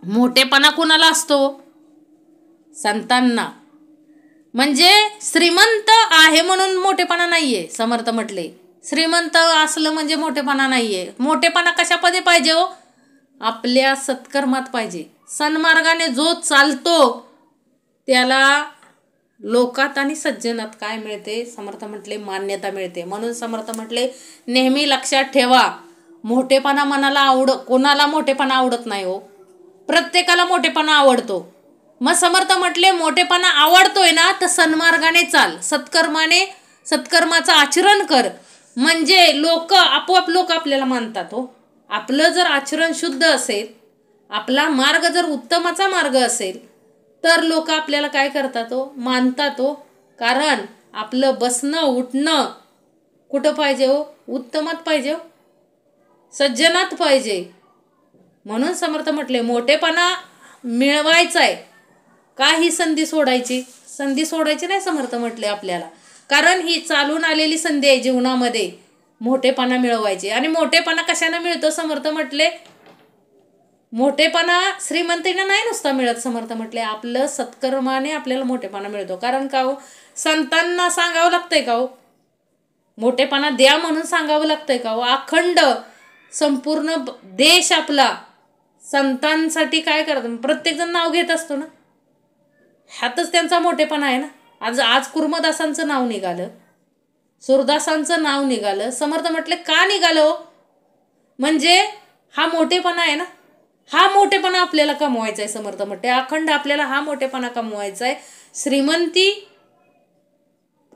मोठेपणा कुणाला असतो? संतांना. म्हणजे श्रीमंत आहे म्हणून मोठेपणा नाहीये. समर्थ म्हटले श्रीमंत असलं म्हणजे मोठेपणा नाहीये. मोठेपणा कशामध्ये पाहिजे हो? आपल्या सत्कर्मात पाहिजे. सन्मार्गाने जो चालतो त्याला लोकात आणि सज्जनात काय मिळते? समर्थ म्हटले मान्यता मिळते. म्हणून समर्थ म्हटले नेहमी लक्षात ठेवा, मोठेपणा मनाला कोणाला मोठेपणा आवडत नाही हो. प्रत्येकाला मोठेपणा आवडतो. मग समर्थ म्हटले मोठेपणा आवडतोय ना तर सन्मार्गाने चाल, सत्कर्माचं आचरण कर, म्हणजे आपोआप लोक आपल्याला मानतात हो. आपलं जर आचरण शुद्ध असेल, आपला मार्ग जर उत्तमाचा मार्ग असेल तर लोक आपल्याला काय करतात हो? मानतात हो. कारण आपलं बसणं उठणं कुठं पाहिजे हो? उत्तमात पाहिजे हो, सज्जनात पाहिजे. म्हणून समर्थ म्हटले मोठेपणा मिळवायचा आहे का ही संधी सोडायची नाही समर्थ म्हटले आपल्याला. कारण ही चालून आलेली संधी आहे जीवनामध्ये मोठेपणा मिळवायचे. आणि मोठेपणा कशाने मिळतो? समर्थ म्हटले मोठेपणा श्रीमंतीने नाही नुसता मिळत. समर्थ म्हटले आपलं सत्कर्माने आपल्याला मोठेपणा मिळतो. कारण का हो? संतांना सांगावं लागतंय का हो? मोठेपणा द्या म्हणून सांगावं लागतंय का हो? अखंड संपूर्ण देश आपला संतांसाठी काय करतो? प्रत्येक जण नाव घेत असतो ना. ह्यातच त्यांचा मोठेपणा आहे ना. आज कुर्मदासांचं नाव निघालं, सुरदासांचं नाव निघालं. समर्थ म्हटले का निघालं? म्हणजे हा मोठेपणा आहे ना. हा मोठेपणा आपल्याला कमवायचा आहे. समर्थ म्हटले अखंड आपल्याला हा मोठेपणा कमवायचा आहे. श्रीमंती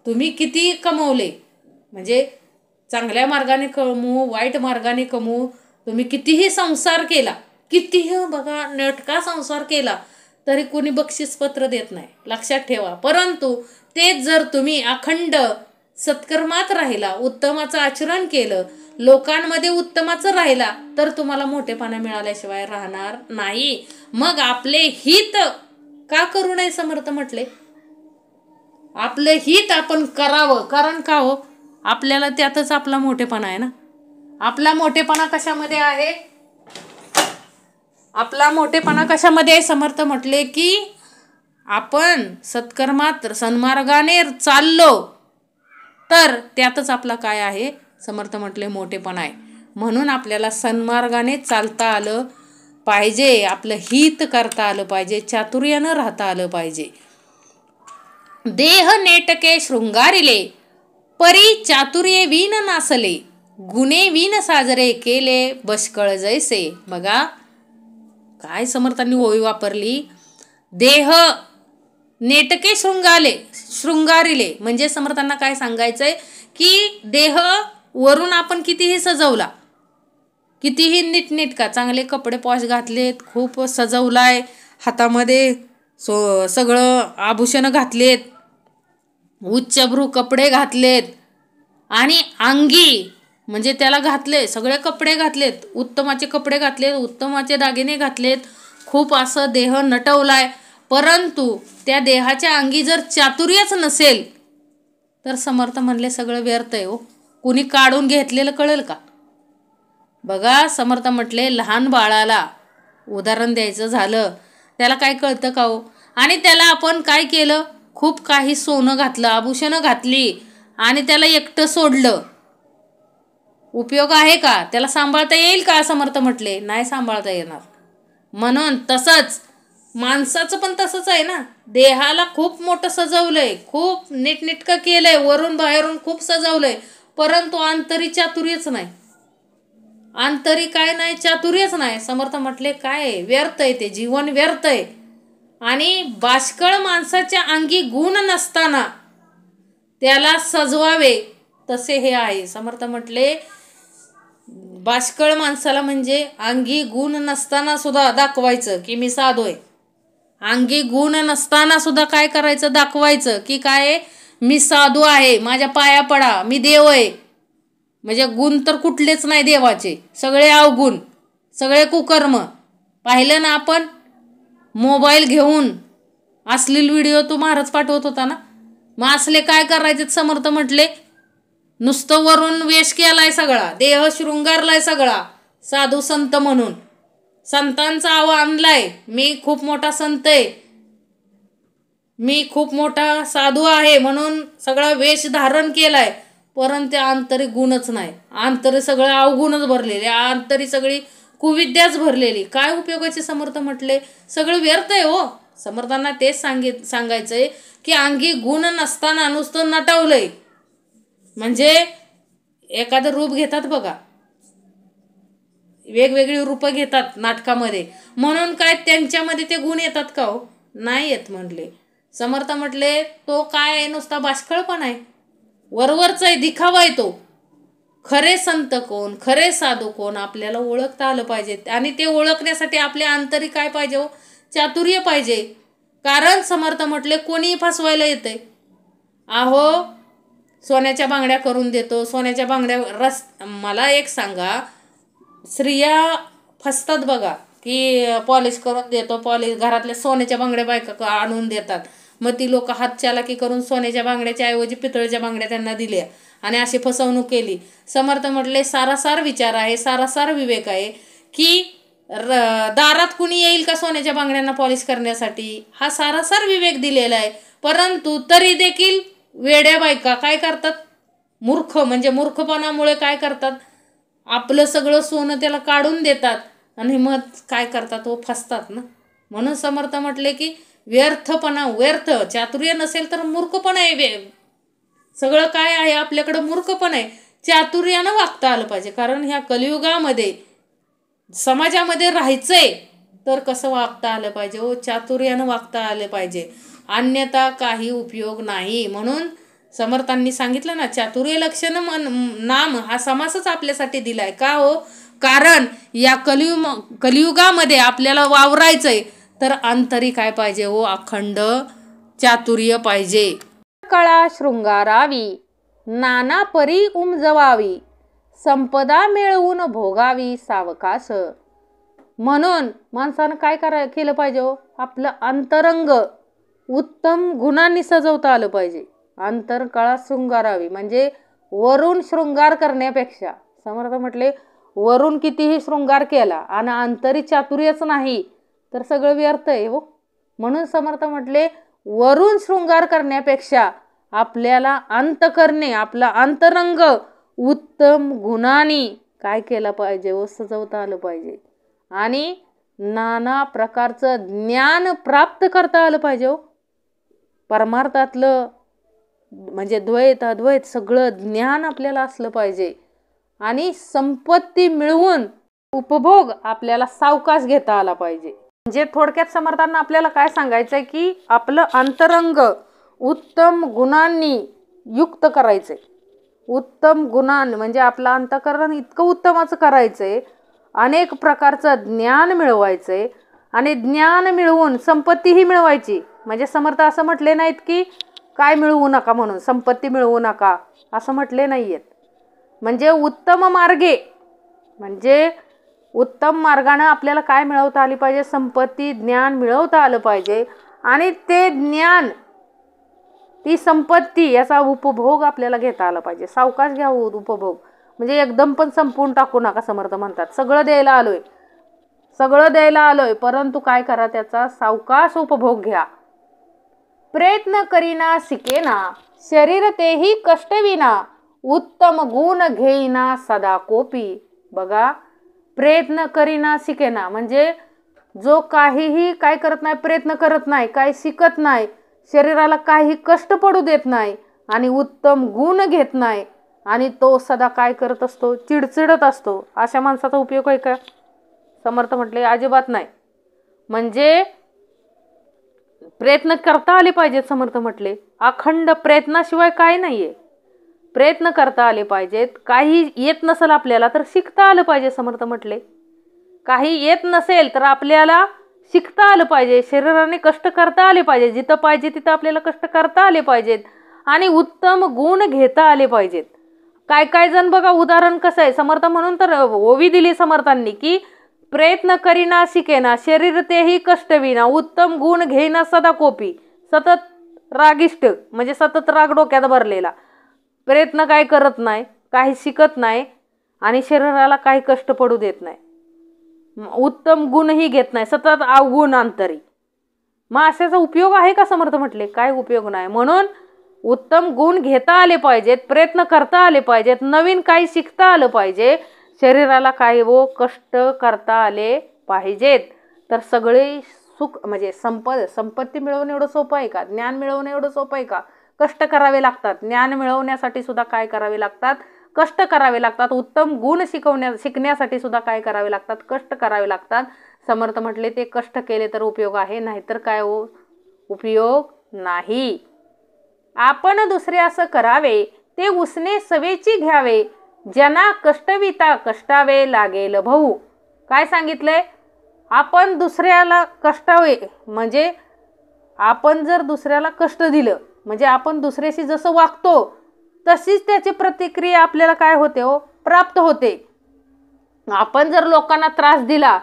तुम्ही किती कमवले, म्हणजे चांगल्या मार्गाने कमवू, वाईट मार्गाने कमवू, तुम्ही कितीही संसार केला, कितीही बघा नेटका संसार केला तरी कोणी बक्षीसपत्र देत नाही, लक्षात ठेवा. परंतु तेच जर तुम्ही अखंड सत्कर्मात राहिला, उत्तमाचं आचरण केलं, लोकांमध्ये उत्तमाचं राहिला तर तुम्हाला मोठेपणा मिळाल्याशिवाय राहणार नाही. मग आपले हित का करू नये? समर्थ म्हटले आपलं हित आपण करावं. कारण का हो? आपल्याला त्यातच आपला मोठेपणा आहे ना. आपला मोठेपणा कशामध्ये आहे? आपला मोठेपणा कशामध्ये आहे? समर्थ म्हटले की आपण सत्कर्मात सन्मार्गाने चाललो तर त्यातच आपला काय आहे? समर्थ म्हटले मोठेपणा आहे. म्हणून आपल्याला सन्मार्गाने चालता आलं पाहिजे, आपलं हित करता आलं पाहिजे, चातुर्यानं राहता आलं पाहिजे. देह नेटके शृंगारिले, परी चातुर्ये विन नासले, गुणे विन साजरे केले, बष्कळ जैसे. बघा काय समर्थांनी ओवी वापरली. देह नेटके शृंगारिले म्हणजे समर्थांना काय सांगायचंय की देह वरून आपण कितीही सजवला, कितीही नीटनेटका चांगले कपडे पॉश घातलेत, खूप सजवलाय, हातामध्ये सगळं आभूषणं घातलेत, उच्चभ्रू कपडे घातलेत आणि अंगी म्हणजे त्याला घातले सगळे कपडे घातलेत, उत्तमाचे कपडे घातलेत, उत्तमाचे दागिने घातलेत, खूप असं देह नटवलाय. परंतु त्या देहाच्या अंगी जर चातुर्यच नसेल तर समर्थ म्हणले सगळं व्यर्थ आहे हो. कुणी काढून घेतलेलं कळेल का? बघा समर्थ म्हटले लहान बाळाला उदाहरण द्यायचं झालं, त्याला काय कळतं का हो? आणि त्याला आपण काय केलं? खूप काही सोनं घातलं, आभूषणं घातली आणि त्याला एकटं सोडलं, उपयोग आहे का? त्याला सांभाळता येईल का? समर्थ म्हटले नाही सांभाळता येणार. म्हणून तसंच माणसाचं पण तसंच आहे ना. देहाला खूप मोठं सजवलंय, खूप नीटनेटकं केलंय, वरून बाहेरून खूप सजवलंय, परंतु आंतरी चातुर्यच नाही. आंतरी काय नाही? चातुर्यच नाही. समर्थ म्हटले काय व्यर्थ आहे, ते जीवन व्यर्थ आहे. आणि बाष्कळ माणसाच्या अंगी गुण नसताना त्याला सजवावे तसे हे आहे. समर्थ म्हटले बाष्कळ माणसाला म्हणजे अंगी गुण नसताना सुद्धा दाखवायचं की मी साधोय. अंगी गुण नसताना सुद्धा काय करायचं? दाखवायचं की काय मी साधू आहे, माझ्या पाया पडा, मी देव आहे. म्हणजे गुण तर कुठलेच नाही देवाचे, सगळे अवगुण, सगळे कुकर्म. पाहिलं ना आपण मोबाईल घेऊन अश्लील व्हिडिओ तो महाराज पाठवत होता ना. मग असले काय करायचे? समर्थ म्हटले नुसतं वरून वेश केलाय सगळा, देह शृंगारलाय सगळा साधू संत म्हणून, संतांचा आव आणलाय, मी खूप मोठा संत आहे, मी खूप मोठा साधू आहे म्हणून सगळा वेश धारण केलाय, परंतु आंतरिक गुणच नाही, आंतरिक सगळं अवगुणच भरलेले, आंतरिक सगळी कुविद्याच भरलेली. काय उपयोगाचे समर्थ म्हटले, सगळं व्यर्थ आहे हो. समर्थांना तेच सांगायचंय की अंगी गुण नसताना नुसतं नटवलंय, म्हणजे एखादं रूप घेतात बघा, वेगवेगळी रूपं घेतात नाटकामध्ये, म्हणून काय त्यांच्यामध्ये ते गुण येतात का हो? नाही येत म्हटले. समर्थ म्हटले तो काय आहे, नुसता बाष्कळपणा आहे, वरवरचा आहे, दिखावा आहे तो. खरे संत कोण, खरे साधू कोण आपल्याला ओळखता आलं पाहिजे, आणि ते ओळखण्यासाठी आपल्या आंतरिक काय पाहिजे हो, चातुर्य पाहिजे. कारण समर्थ म्हटले कोणीही फसवायला येते. अहो सोन्याच्या बांगड्या करून देतो, सोन्याच्या बांगड्या मला एक सांगा, स्त्रिया फसतात बघा, की पॉलिश करून देतो, पॉलिश घरातल्या सोन्याच्या बांगड्या बायका आणून देतात, मग ती लोक हातचालाकी करून सोन्याच्या बांगड्याच्या ऐवजी पितळेच्या बांगड्या त्यांना दिल्या आणि अशी फसवणूक केली. समर्थ म्हटले सारासार विचार आहे, सारासार विवेक आहे की दारात कुणी येईल का सोन्याच्या बांगड्यांना पॉलिश करण्यासाठी, हा सारासार विवेक दिलेला आहे. परंतु तरी देखील वेड्या बायका काय करतात, मूर्ख म्हणजे मूर्खपणामुळे काय करतात, आपलं सगळं सोनं त्याला काढून देतात आणि मग काय करतात हो, फसतात ना. म्हणून समर्थ म्हटले की व्यर्थपणा, व्यर्थ चातुर्य नसेल तर मूर्खपणा आहे, सगळं काय आहे आपल्याकडं मूर्खपणा आहे. चातुर्यानं वागता आलं पाहिजे, कारण ह्या कलियुगामध्ये समाजामध्ये राहायचंय तर कसं वागता आलं पाहिजे हो, चातुर्यानं वागता आलं पाहिजे, अन्यथा काही उपयोग नाही. म्हणून समर्थांनी सांगितलं ना, चातुर्य लक्षण नाम हा समासच आपल्यासाठी दिलाय का हो, कारण या कलियुगामध्ये आपल्याला वावरायचंय तर अंतरी काय पाहिजे हो, अखंड चातुर्य पाहिजे. कळा शृंगारावी, नाना परी उमजवावी, संपदा मिळवून भोगावी सावकाश. म्हणून माणसानं काय केलं पाहिजे हो, आपलं अंतरंग उत्तम गुणांनी सजवता आलं पाहिजे. अंतरकळा शृंगारावी म्हणजे वरून शृंगार करण्यापेक्षा, समर्थ म्हटले वरून कितीही शृंगार केला आणि अंतरी चातुर्यच नाही तर सगळं व्यर्थ आहे हो. म्हणून समर्थ म्हटले वरून शृंगार करण्यापेक्षा आपल्याला अंतकरणे, आपला अंतरंग उत्तम गुणांनी काय केलं पाहिजे व सजवता आलं पाहिजे, आणि नाना प्रकारचं ज्ञान प्राप्त करता आलं पाहिजे हो. परमार्थातलं म्हणजे द्वैत अद्वैत सगळं ज्ञान आपल्याला असलं पाहिजे, आणि संपत्ती मिळवून उपभोग आपल्याला सावकाश घेता आला पाहिजे. म्हणजे थोडक्यात समर्थांना आपल्याला काय सांगायचंय की आपलं अंतरंग उत्तम गुणांनी युक्त करायचंय. उत्तम गुणांनी म्हणजे आपलं अंतःकरण इतकं उत्तमाचं करायचंय, अनेक प्रकारचं ज्ञान मिळवायचंय, आणि ज्ञान मिळवून संपत्तीही मिळवायची. म्हणजे समर्थ असं म्हटले नाहीत की काय मिळवू नका म्हणून, संपत्ती मिळवू नका असं म्हटले नाहीयेत. म्हणजे उत्तम मार्गे, म्हणजे उत्तम मार्गाने आपल्याला काय मिळवता आली पाहिजे, संपत्ती ज्ञान मिळवता आलं पाहिजे, आणि ते ज्ञान ती संपत्ती याचा उपभोग आपल्याला घेता आला पाहिजे. सावकाश घ्या उपभोग, म्हणजे एकदम पण संपवून टाकू नका. समर्थ म्हणतात सगळं द्यायला आलोय, सगळं द्यायला आलोय, परंतु काय करा, त्याचा सावकाश उपभोग घ्या. प्रयत्न करीना शिकेना, शरीर तेही कष्टविना, उत्तम गुण घेईना सदा कोपी. बघा, प्रयत्न करीना शिकेना म्हणजे जो काहीही काय करत नाही, प्रयत्न करत नाही, काय शिकत नाही, शरीराला काही कष्ट पडू देत नाही, आणि उत्तम गुण घेत नाही, आणि तो सदा काय करत असतो, चिडचिडत असतो, अशा माणसाचा उपयोग आहे का? समर्थ म्हटले अजिबात नाही. म्हणजे प्रयत्न करता आले पाहिजेत. समर्थ म्हटले अखंड प्रयत्नाशिवाय काय नाहीये, प्रयत्न करता आले पाहिजेत. काही येत नसेल आपल्याला तर शिकता आलं पाहिजे. समर्थ म्हटले काही येत नसेल तर आपल्याला शिकता आलं पाहिजे, शरीराने कष्ट करता आले पाहिजे, जिथं पाहिजे तिथं आपल्याला कष्ट करता आले पाहिजेत, आणि उत्तम गुण घेता आले पाहिजेत. काय काय जण बघा, उदाहरण कसं आहे, समर्थ म्हणून तर ओवी दिली समर्थांनी की प्रयत्न करीना शिकेना, शरीर तेही कष्टविना, उत्तम गुण घेईना सदा कोपी. सतत रागिष्ट म्हणजे सतत राग डोक्यात भरलेला, प्रयत्न काय करत नाही, काही शिकत नाही आणि शरीराला काही कष्ट पडू देत नाही, उत्तम गुणही घेत नाही, सतत अवगुण अंतरी, मग अशाचा उपयोग आहे का? समर्थ म्हटले काय उपयोग नाही. म्हणून उत्तम गुण घेता आले पाहिजेत, प्रयत्न करता आले पाहिजेत, नवीन काही शिकता आलं पाहिजे, शरीराला काही कष्ट करता आले पाहिजेत. तर सगळे सुख म्हणजे संपत्ती मिळवणं एवढं सोपं आहे का? ज्ञान मिळवणं एवढं सोपं आहे का? कष्ट करावे लागतात. ज्ञान मिळवण्यासाठी सुद्धा काय करावे लागतात? कष्ट करावे लागतात. उत्तम गुण शिकण्यासाठी सुद्धा काय करावे लागतात? कष्ट करावे लागतात. समर्थ म्हटले ते कष्ट केले तर उपयोग आहे, नाहीतर काय उपयोग नाही. आपण दुसरे असं करावे ते उसने सवेची घ्यावे, ज्यांना कष्टविता कष्टावे लागेल भाऊ. काय सांगितलंय? आपण दुसऱ्याला कष्टावे म्हणजे आपण जर दुसऱ्याला कष्ट दिलं म्हणजे आपण दुसऱ्याशी जसं वागतो तशीच त्याची प्रतिक्रिया आपल्याला काय होते प्राप्त होते. आपण जर लोकांना त्रास दिला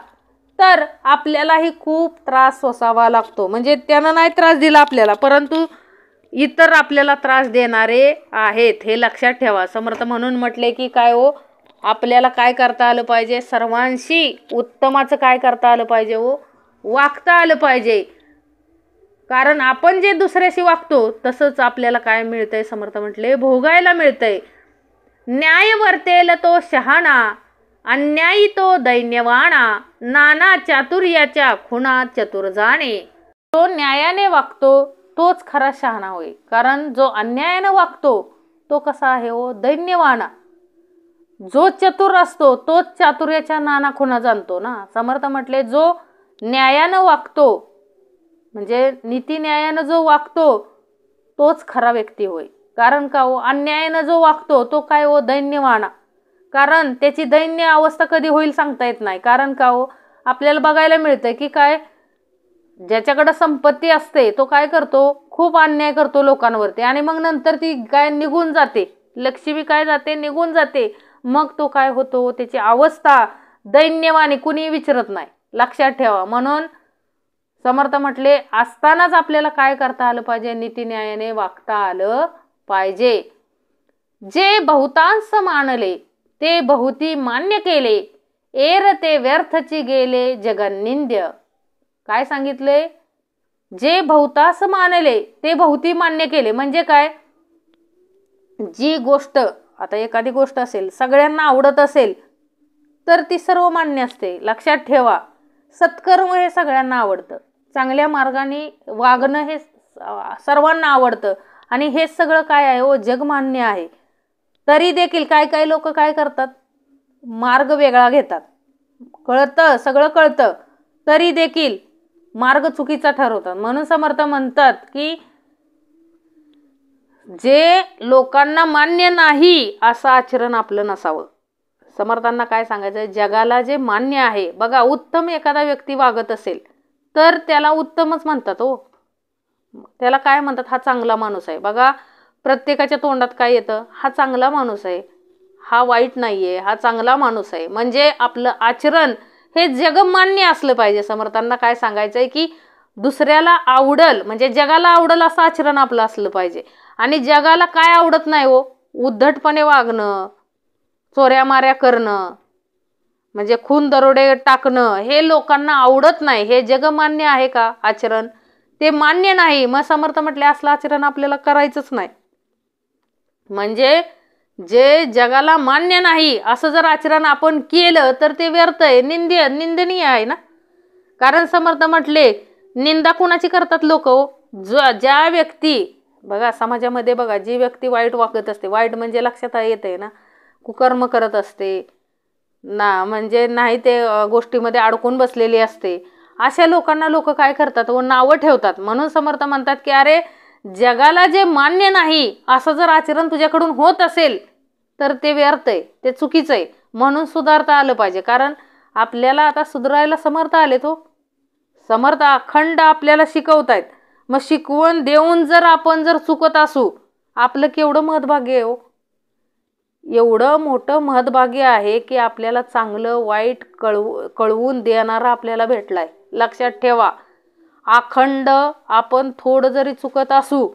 तर आपल्यालाही खूप त्रास सोसावा लागतो. म्हणजे त्यानं नाही त्रास दिला आपल्याला, परंतु इतर आपल्याला त्रास देणारे आहेत, हे लक्षात ठेवा. समर्थ म्हणून म्हटले की काय आपल्याला काय करता आलं पाहिजे? सर्वांशी उत्तमाचं काय करता आलं पाहिजे? वागता आलं पाहिजे. कारण आपण जे दुसऱ्याशी वागतो तसंच आपल्याला काय मिळतंय? समर्थ म्हटले भोगायला मिळतंय. न्याय वर्तेल तो शहाणा, अन्यायी तो दैन्यवाणा, नाना चातुर्याच्या खुणा चतुर जाणे. तो न्यायाने वागतो तोच खरा शहाणा होय. कारण जो अन्यायाने वागतो तो कसा आहे दैन्यवाणा. जो चतुर असतो तोच चातुर्याच्या नाना खुणा जाणतो ना. समर्थ म्हटले जो न्यायानं वागतो म्हणजे नीती न्यायानं जो वागतो तोच खरा व्यक्ती होय. कारण का अन्यायानं जो वागतो तो काय दैन्यवाणा. कारण त्याची दैन्य अवस्था कधी होईल सांगता येत नाही. कारण का आपल्याला बघायला मिळतं की काय ज्याच्याकडे संपत्ती असते तो काय करतो? खूप अन्याय करतो लोकांवरती आणि मग नंतर ती काय निघून जाते, लक्ष्मी काय जाते निघून जाते. मग तो काय होतो? त्याची अवस्था दैन्यवाणी, कुणी विचारत नाही. लक्षात ठेवा. म्हणून समर्थ म्हटले असतानाच आपल्याला काय करता आलं पाहिजे? नीती न्यायाने वागता आलं पाहिजे. जे बहुतांश मानले ते बहुती मान्य केले, एर ते व्यर्थची गेले जगन्निंद्य. काय सांगितले? जे बहुतांश मानले ते बहुती मान्य केले म्हणजे काय? जी गोष्ट आता एखादी गोष्ट असेल सगळ्यांना आवडत असेल तर ती सर्व मान्य असते. लक्षात ठेवा. सत्कर्म हे सगळ्यांना आवडतं, चांगल्या मार्गाने वागणं हे सर्वांना आवडतं आणि हे सगळं काय आहे जगमान्य आहे. तरी देखील काय लोक काय करतात? मार्ग वेगळा घेतात. कळतं, सगळं कळतं, तरी देखील मार्ग चुकीचा ठरवतात. म्हणून समर्थ म्हणतात की जे लोकांना मान्य नाही असं आचरण आपलं नसावं. समर्थांना काय सांगायचं? जगाला जे मान्य आहे बघा, उत्तम एखादा व्यक्ती वागत असेल तर त्याला उत्तमच म्हणतात त्याला काय म्हणतात? हा चांगला माणूस आहे. बघा प्रत्येकाच्या तोंडात काय येतं? हा चांगला माणूस आहे, हा वाईट नाहीये, हा चांगला माणूस आहे. म्हणजे आपलं आचरण हे जगमान्य असलं पाहिजे. समर्थांना काय सांगायचंय की दुसऱ्याला आवडल म्हणजे जगाला आवडल असं आचरण आपलं असलं पाहिजे. आणि जगाला काय आवडत नाही उद्धटपणे वागणं, चोऱ्या माऱ्या करणं, म्हणजे खून दरोडे टाकणं हे लोकांना आवडत नाही. हे जगमान्य आहे का आचरण? ते मान्य नाही. मग समर्थ म्हटले असलं आचरण आपल्याला करायचंच नाही. म्हणजे जे जगाला मान्य नाही असं जर आचरण आपण केलं तर ते व्यर्थ आहे, निंदनीय आहे ना. कारण समर्थ म्हटले निंदा कुणाची करतात लोक? ज्या व्यक्ती बघा समाजामध्ये बघा जी व्यक्ती वाईट वागत असते, वाईट म्हणजे लक्षात येते ना, कुकर्म करत असते ना, म्हणजे नाही ते गोष्टीमध्ये अडकून बसलेली असते, अशा लोकांना लोक काय करतात नावं ठेवतात. म्हणून समर्थ म्हणतात की अरे जगाला जे मान्य नाही असं जर आचरण तुझ्याकडून होत असेल तर ते व्यर्थ आहे, ते चुकीचं आहे. म्हणून सुधारता आलं पाहिजे. कारण आपल्याला आता सुधारायला समर्थ आले समर्थ अखंड आपल्याला शिकवतायत. मग शिकवण देऊन जर आपण जर चुकत असू आपलं केवढं महत्भाग्य आहे एवढं मोठं महत्भाग्य आहे की आपल्याला चांगलं वाईट कळवून देणारा आपल्याला भेटलाय. लक्षात ठेवा. अखंड आपण थोडं जरी चुकत असू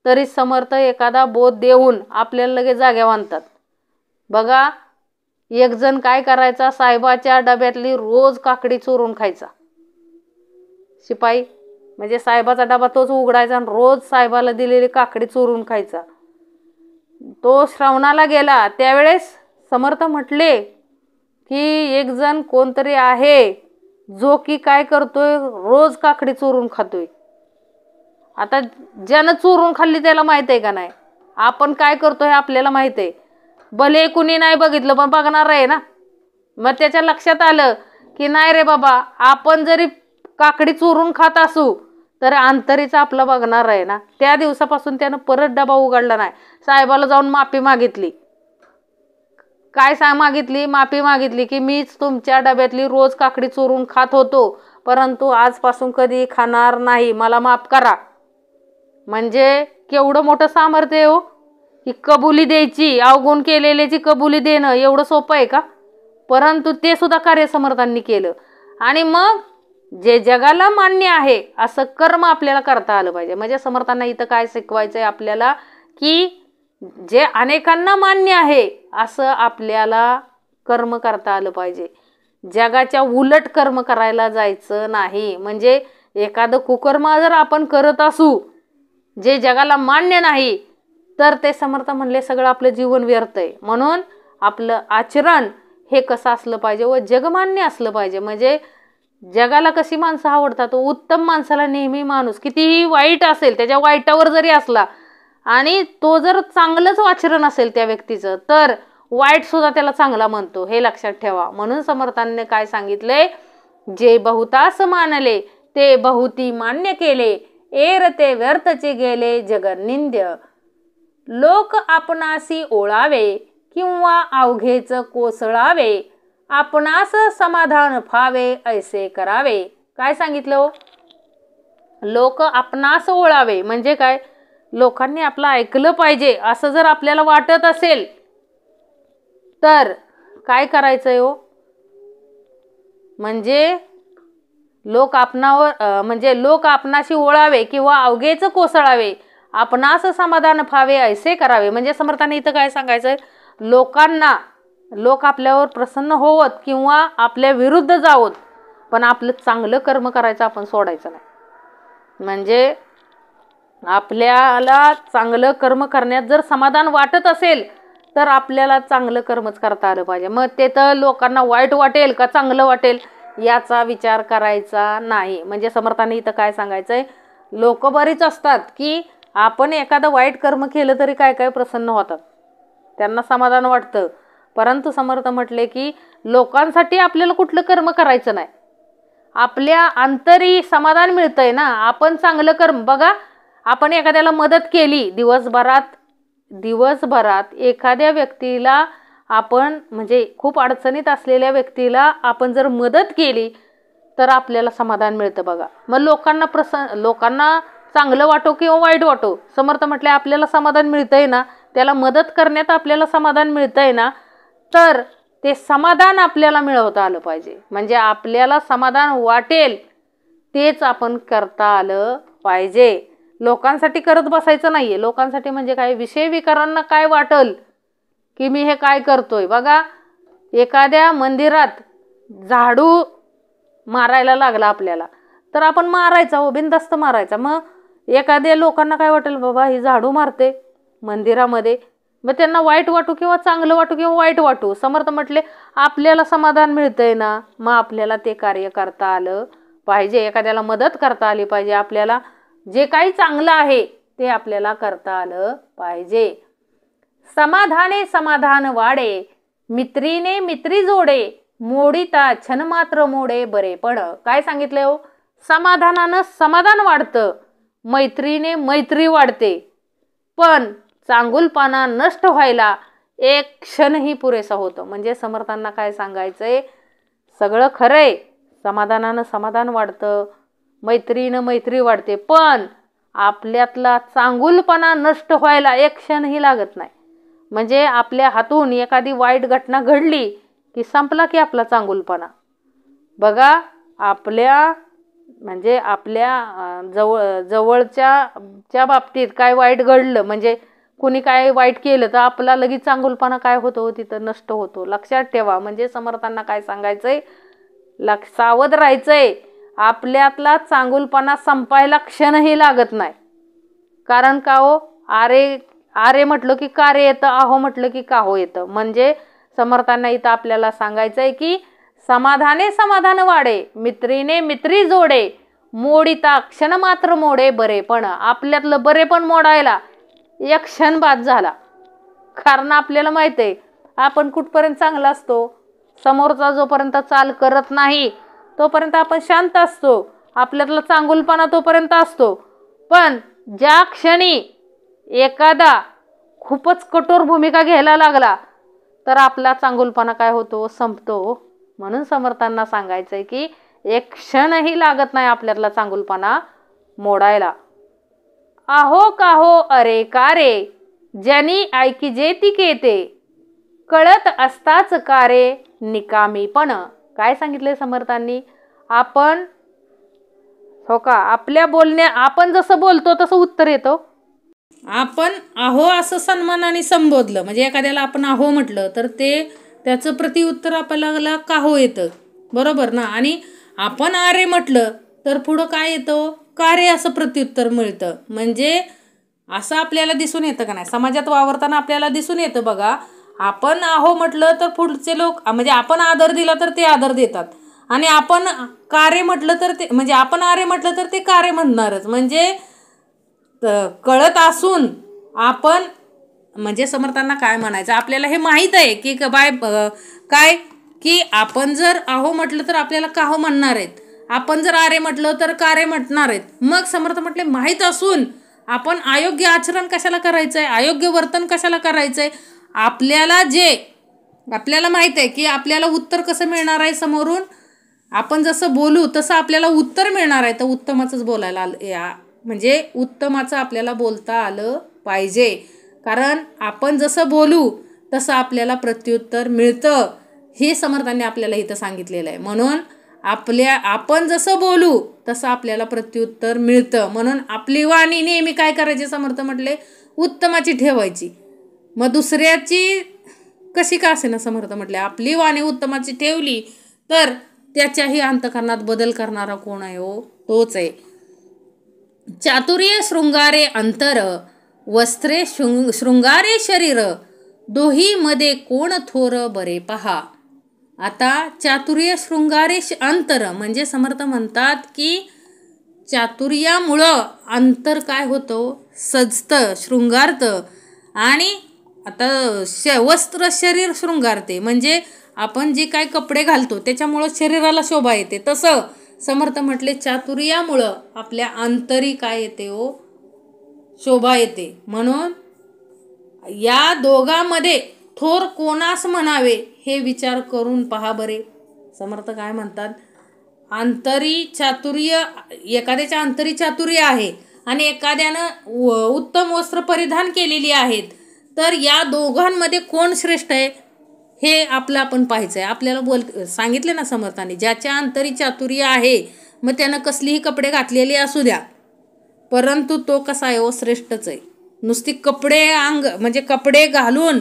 तरी समर्थ एखादा बोध देऊन आपल्याला लगेच जाग्यावर आणतात. बघा, एक जण काय करायचा, साहेबाच्या डब्यातली रोज काकडी चोरून खायचा. शिपाई म्हणजे साहेबाचा डबा तोच उघडायचा आणि रोज साहेबाला दिलेली काकडी चोरून खायचा. तो श्रावणाला गेला त्यावेळेस समर्थ म्हटले की एक जण कोणतरी आहे जो की काय करतोय, रोज काकडी चोरून खातोय. आता ज्यानं चोरून खाल्ली त्याला माहित आहे का नाही, आपण काय करतोय आपल्याला माहित आहे. भले कुणी नाही बघितलं पण बघणार आहे ना. मग त्याच्या लक्षात आलं की नाही रे बाबा, आपण जरी काकडी चोरून खात असू तर अंतरीचा आपला बघणार आहे ना. त्या दिवसापासून त्यानं परत डबा उघडला नाही. साहेबाला जाऊन माफी मागितली. काय मागितली? माफी मागितली की मीच तुमच्या डब्यातली रोज काकडी चोरून खात होतो, परंतु आजपासून कधी खाणार नाही, मला माफ करा. म्हणजे केवढं मोठं सामर्थ्य आहे हो, ही कबुली द्यायची. अवगुण केलेल्याची कबुली देणं एवढं सोपं आहे का? परंतु ते सुद्धा कार्य समर्थांनी केलं. आणि मग जे जगाला मान्य आहे असं कर्म आपल्याला करता आलं पाहिजे. म्हणजे समर्थांना इथं काय शिकवायचं आहे आपल्याला, की जे अनेकांना मान्य आहे असं आपल्याला कर्म करता आलं पाहिजे. जगाच्या उलट कर्म करायला जायचं नाही. म्हणजे एखादं कुकर्म जर आपण करत असू जे जगाला मान्य नाही तर ते समर्थ म्हणले सगळं आपलं जीवन व्यर्थ आहे. म्हणून आपलं आचरण हे कसं असलं पाहिजे व जगमान्य असलं पाहिजे. म्हणजे जगाला कशी माणसं आवडतात, उत्तम माणसाला नेहमी माणूस कितीही वाईट असेल त्याच्या वाईटावर जरी असला आणि तो जर चांगलंच आचरण असेल त्या व्यक्तीचं तर वाईट सुद्धा त्याला चांगला म्हणतो, हे लक्षात ठेवा. म्हणून समर्थांनी काय सांगितले, जे बहुतास मानले ते बहुती मान्य केले, एर ते व्यर्थचे गेले जगनिंद्य. लोक आपणासी ओळावे किंवा अवघेच कोसळावे, आपणास समाधान फावे ऐसे करावे. काय सांगितलं हो? लोक आपणास ओळावे म्हणजे काय, लोकांनी आपलं ऐकलं पाहिजे असं जर आपल्याला वाटत असेल तर काय करायचंय हो, म्हणजे लोक आपणाशी ओळावे किंवा अवघेच कोसळावे, आपणास समाधान फावे ऐसे करावे. म्हणजे समर्थाने इथं काय सांगायचंय, लोक आपल्यावर प्रसन्न होवत किंवा आपल्या विरुद्ध जावत, पण आपलं चांगलं कर्म करायचं आपण सोडायचं नाही. म्हणजे आपल्याला चांगलं कर्म करण्यात जर समाधान वाटत असेल तर आपल्याला चांगलं कर्मच करता आलं पाहिजे. मग ते तर लोकांना वाईट वाटेल का चांगलं वाटेल याचा विचार करायचा नाही. म्हणजे समर्थाने इथं काय सांगायचंय, लोक बरीच असतात की आपण एखादं वाईट कर्म केलं तरी काय काय प्रसन्न होतात, त्यांना समाधान वाटतं. परंतु समर्थ म्हटले की लोकांसाठी आपल्याला कुठलं कर्म करायचं नाही, आपल्या अंतरी समाधान मिळतंय ना. आपण चांगलं कर्म बघा, आपण एखाद्याला मदत केली दिवसभरात एखाद्या व्यक्तीला आपण म्हणजे खूप अडचणीत असलेल्या व्यक्तीला आपण जर मदत केली तर आपल्याला समाधान मिळतं बघा. मग लोकांना चांगलं वाटो किंवा वाईट वाटो, समर्थ म्हटले आपल्याला समाधान मिळतंय ना, त्याला मदत करण्यात आपल्याला समाधान मिळतंय ना, तर ते समाधान आपल्याला मिळवता आलं पाहिजे. म्हणजे आपल्याला समाधान वाटेल तेच आपण करता आलं पाहिजे. लोकांसाठी करत बसायचं नाहीये. लोकांसाठी म्हणजे काय, विषय विकारांना काय वाटल की मी हे काय करतोय. बघा, एखाद्या मंदिरात झाडू मारायला लागला आपल्याला तर आपण मारायचा, हो बिनधास्त मारायचा. मग एखाद्या लोकांना काय वाटेल, बाबा ही झाडू मारते मंदिरामध्ये, मग त्यांना वाईट वाटू किंवा चांगलं वाटू किंवा वाईट वाटू, समर्थ म्हटले आपल्याला समाधान मिळतंय ना, मग आपल्याला ते कार्य करता आलं पाहिजे. एखाद्याला मदत करता आली पाहिजे, आपल्याला जे काही चांगलं आहे ते आपल्याला करता आलं पाहिजे. समाधाने समाधान वाढे, मित्रीने मित्री जोडे, मोडिता छन मात्र मोडे बरेपण. काय सांगितलंय हो, समाधानानं समाधान वाढतं, मैत्रीने मैत्री वाढते, पण चांगुलपणा नष्ट व्हायला एक क्षणही पुरेसा होतो. म्हणजे समर्थांना काय सांगायचंय, सगळं खरंय, समाधानानं समाधान वाढतं, मैत्रीनं मैत्री वाढते, पण आपल्यातला चांगुलपणा नष्ट व्हायला एक क्षणही लागत नाही. म्हणजे आपल्या हातून एखादी वाईट घटना घडली की संपला की आपला चांगुलपणा. बघा, आपल्या म्हणजे आपल्या जवळच्या बाबतीत काय वाईट घडलं, म्हणजे कुणी काय वाईट केलं तर आपला लगेच चांगुलपणा काय होतो, तिथं नष्ट होतो. लक्षात ठेवा. म्हणजे समर्थांना काय सांगायचंय, सावध राहायचंय. आपल्यातला चांगुलपणा संपायला क्षणही लागत नाही. कारण का हो, आरे म्हटलं की कार्य येतं, आहो म्हटलं की काहो येतं. म्हणजे समर्थांना इथं आपल्याला सांगायचंय की समाधाने समाधान वाढे, मित्रीने मित्री जोडे, मोडिता क्षण मात्र मोडे बरेपण. आपल्यातलं बरेपण मोडायला एक क्षण बाद झाला. कारण आपल्याला माहित आहे आपण कुठपर्यंत चांगला असतो. समोरचा जोपर्यंत चाल करत नाही तोपर्यंत आपण शांत असतो. आपल्यातला चांगुलपणा तोपर्यंत असतो. पण ज्या क्षणी एखादा खूपच कठोर भूमिका घ्यायला लागला तर आपला चांगुलपणा काय होतो, संपतो. म्हणून समर्थांना सांगायचंय की एक क्षणही लागत नाही आपल्यातला चांगुलपणा मोडायला. आहो काहो अरे कारे, ज्यानी ऐकी जेती केते, कळत असताच कारे निकामीपण. काय सांगितले समर्थांनी, आपण हो का, आपल्या आपण जसं बोलतो तसं उत्तर येतो. आपण आहो असं सन्मानाने संबोधलं, म्हणजे एखाद्याला आपण आहो म्हटलं तर त्याचं प्रतिउत्तर आपल्याला काहो येतं, बरोबर ना. आणि आपण आरे म्हटलं तर पुढं काय येतं, कारे असं प्रत्युत्तर मिळतं. म्हणजे असं आपल्याला दिसून येतं का नाही, समाजात वावरताना आपल्याला दिसून येतं बघा. आपण आहो म्हटलं तर पुढचे लोक, म्हणजे आपण आदर दिला तर ते आदर देतात. आणि आपण कार्य म्हटलं तर ते, म्हणजे आपण आरे म्हटलं तर ते कार्य म्हणणारच. म्हणजे कळत असून आपण, म्हणजे समर्थांना काय म्हणायचं, आपल्याला हे माहीत आहे की काय की आपण जर आहो म्हटलं तर आपल्याला काहो म्हणणार आहेत, आपण जर आरे म्हटलं तर कारे म्हणणार आहेत. मग समर्थ म्हटले माहीत असून आपण अयोग्य आचरण कशाला करायचंय, अयोग्य वर्तन कशाला करायचंय. आपल्याला माहित आहे की आपल्याला उत्तर कसं मिळणार आहे समोरून, आपण जसं बोलू तसं आपल्याला उत्तर मिळणार आहे. तर उत्तमाचंच बोलायला आलं, म्हणजे उत्तमाचं आपल्याला बोलता आलं पाहिजे. कारण आपण जसं बोलू तसं आपल्याला प्रत्युत्तर मिळतं, हे समर्थांनी आपल्याला इथं सांगितलेलं आहे. म्हणून आपण जसं बोलू तसं आपल्याला प्रत्युत्तर मिळतं. म्हणून आपली वाणी नेहमी काय करायची, समर्थ म्हटले उत्तमाची ठेवायची. मग दुसऱ्याची कशी का असे ना, समर्थ म्हटले आपली वाणी उत्तमाची ठेवली तर त्याच्याही अंतःकरणात बदल करणारा कोण आहे हो, तोच आहे. चातुर्य शृंगारे अंतर, वस्त्रे शृंगारे शरीर, दोही मध्ये कोण थोर बरे पहा. आता चातुर्य शृंगारे अंतर म्हणजे समर्थ म्हणतात की चातुर्यामुळं अंतर काय होतं, सजतं, शृंगारतं. आणि आता वस्त्र शरीर शृंगारते, म्हणजे आपण जे काय कपडे घालतो त्याच्यामुळं शरीराला शोभा येते. तसं समर्थ म्हटले चातुर्यामुळं आपल्या अंतरी काय येते हो, शोभा येते. म्हणून या दोघांमध्ये थोर कोणास म्हणावे हे विचार करून पहा बरे. समर्थ काय म्हणतात, अंतरी चातुर्य, एखाद्याच्या अंतरी चातुर्य आहे आणि एखाद्यानं उत्तम वस्त्र परिधान केलेली आहेत, तर या दोघांमध्ये कोण श्रेष्ठ आहे हे आपलं आपण पाहायचं आहे. आपल्याला सांगितले ना समर्थांनी, ज्याच्या अंतरी चातुर्य आहे मग त्यानं कसलीही कपडे घातलेले असू द्या, परंतु तो कसा आहे हो, श्रेष्ठच आहे. नुसती म्हणजे कपडे घालून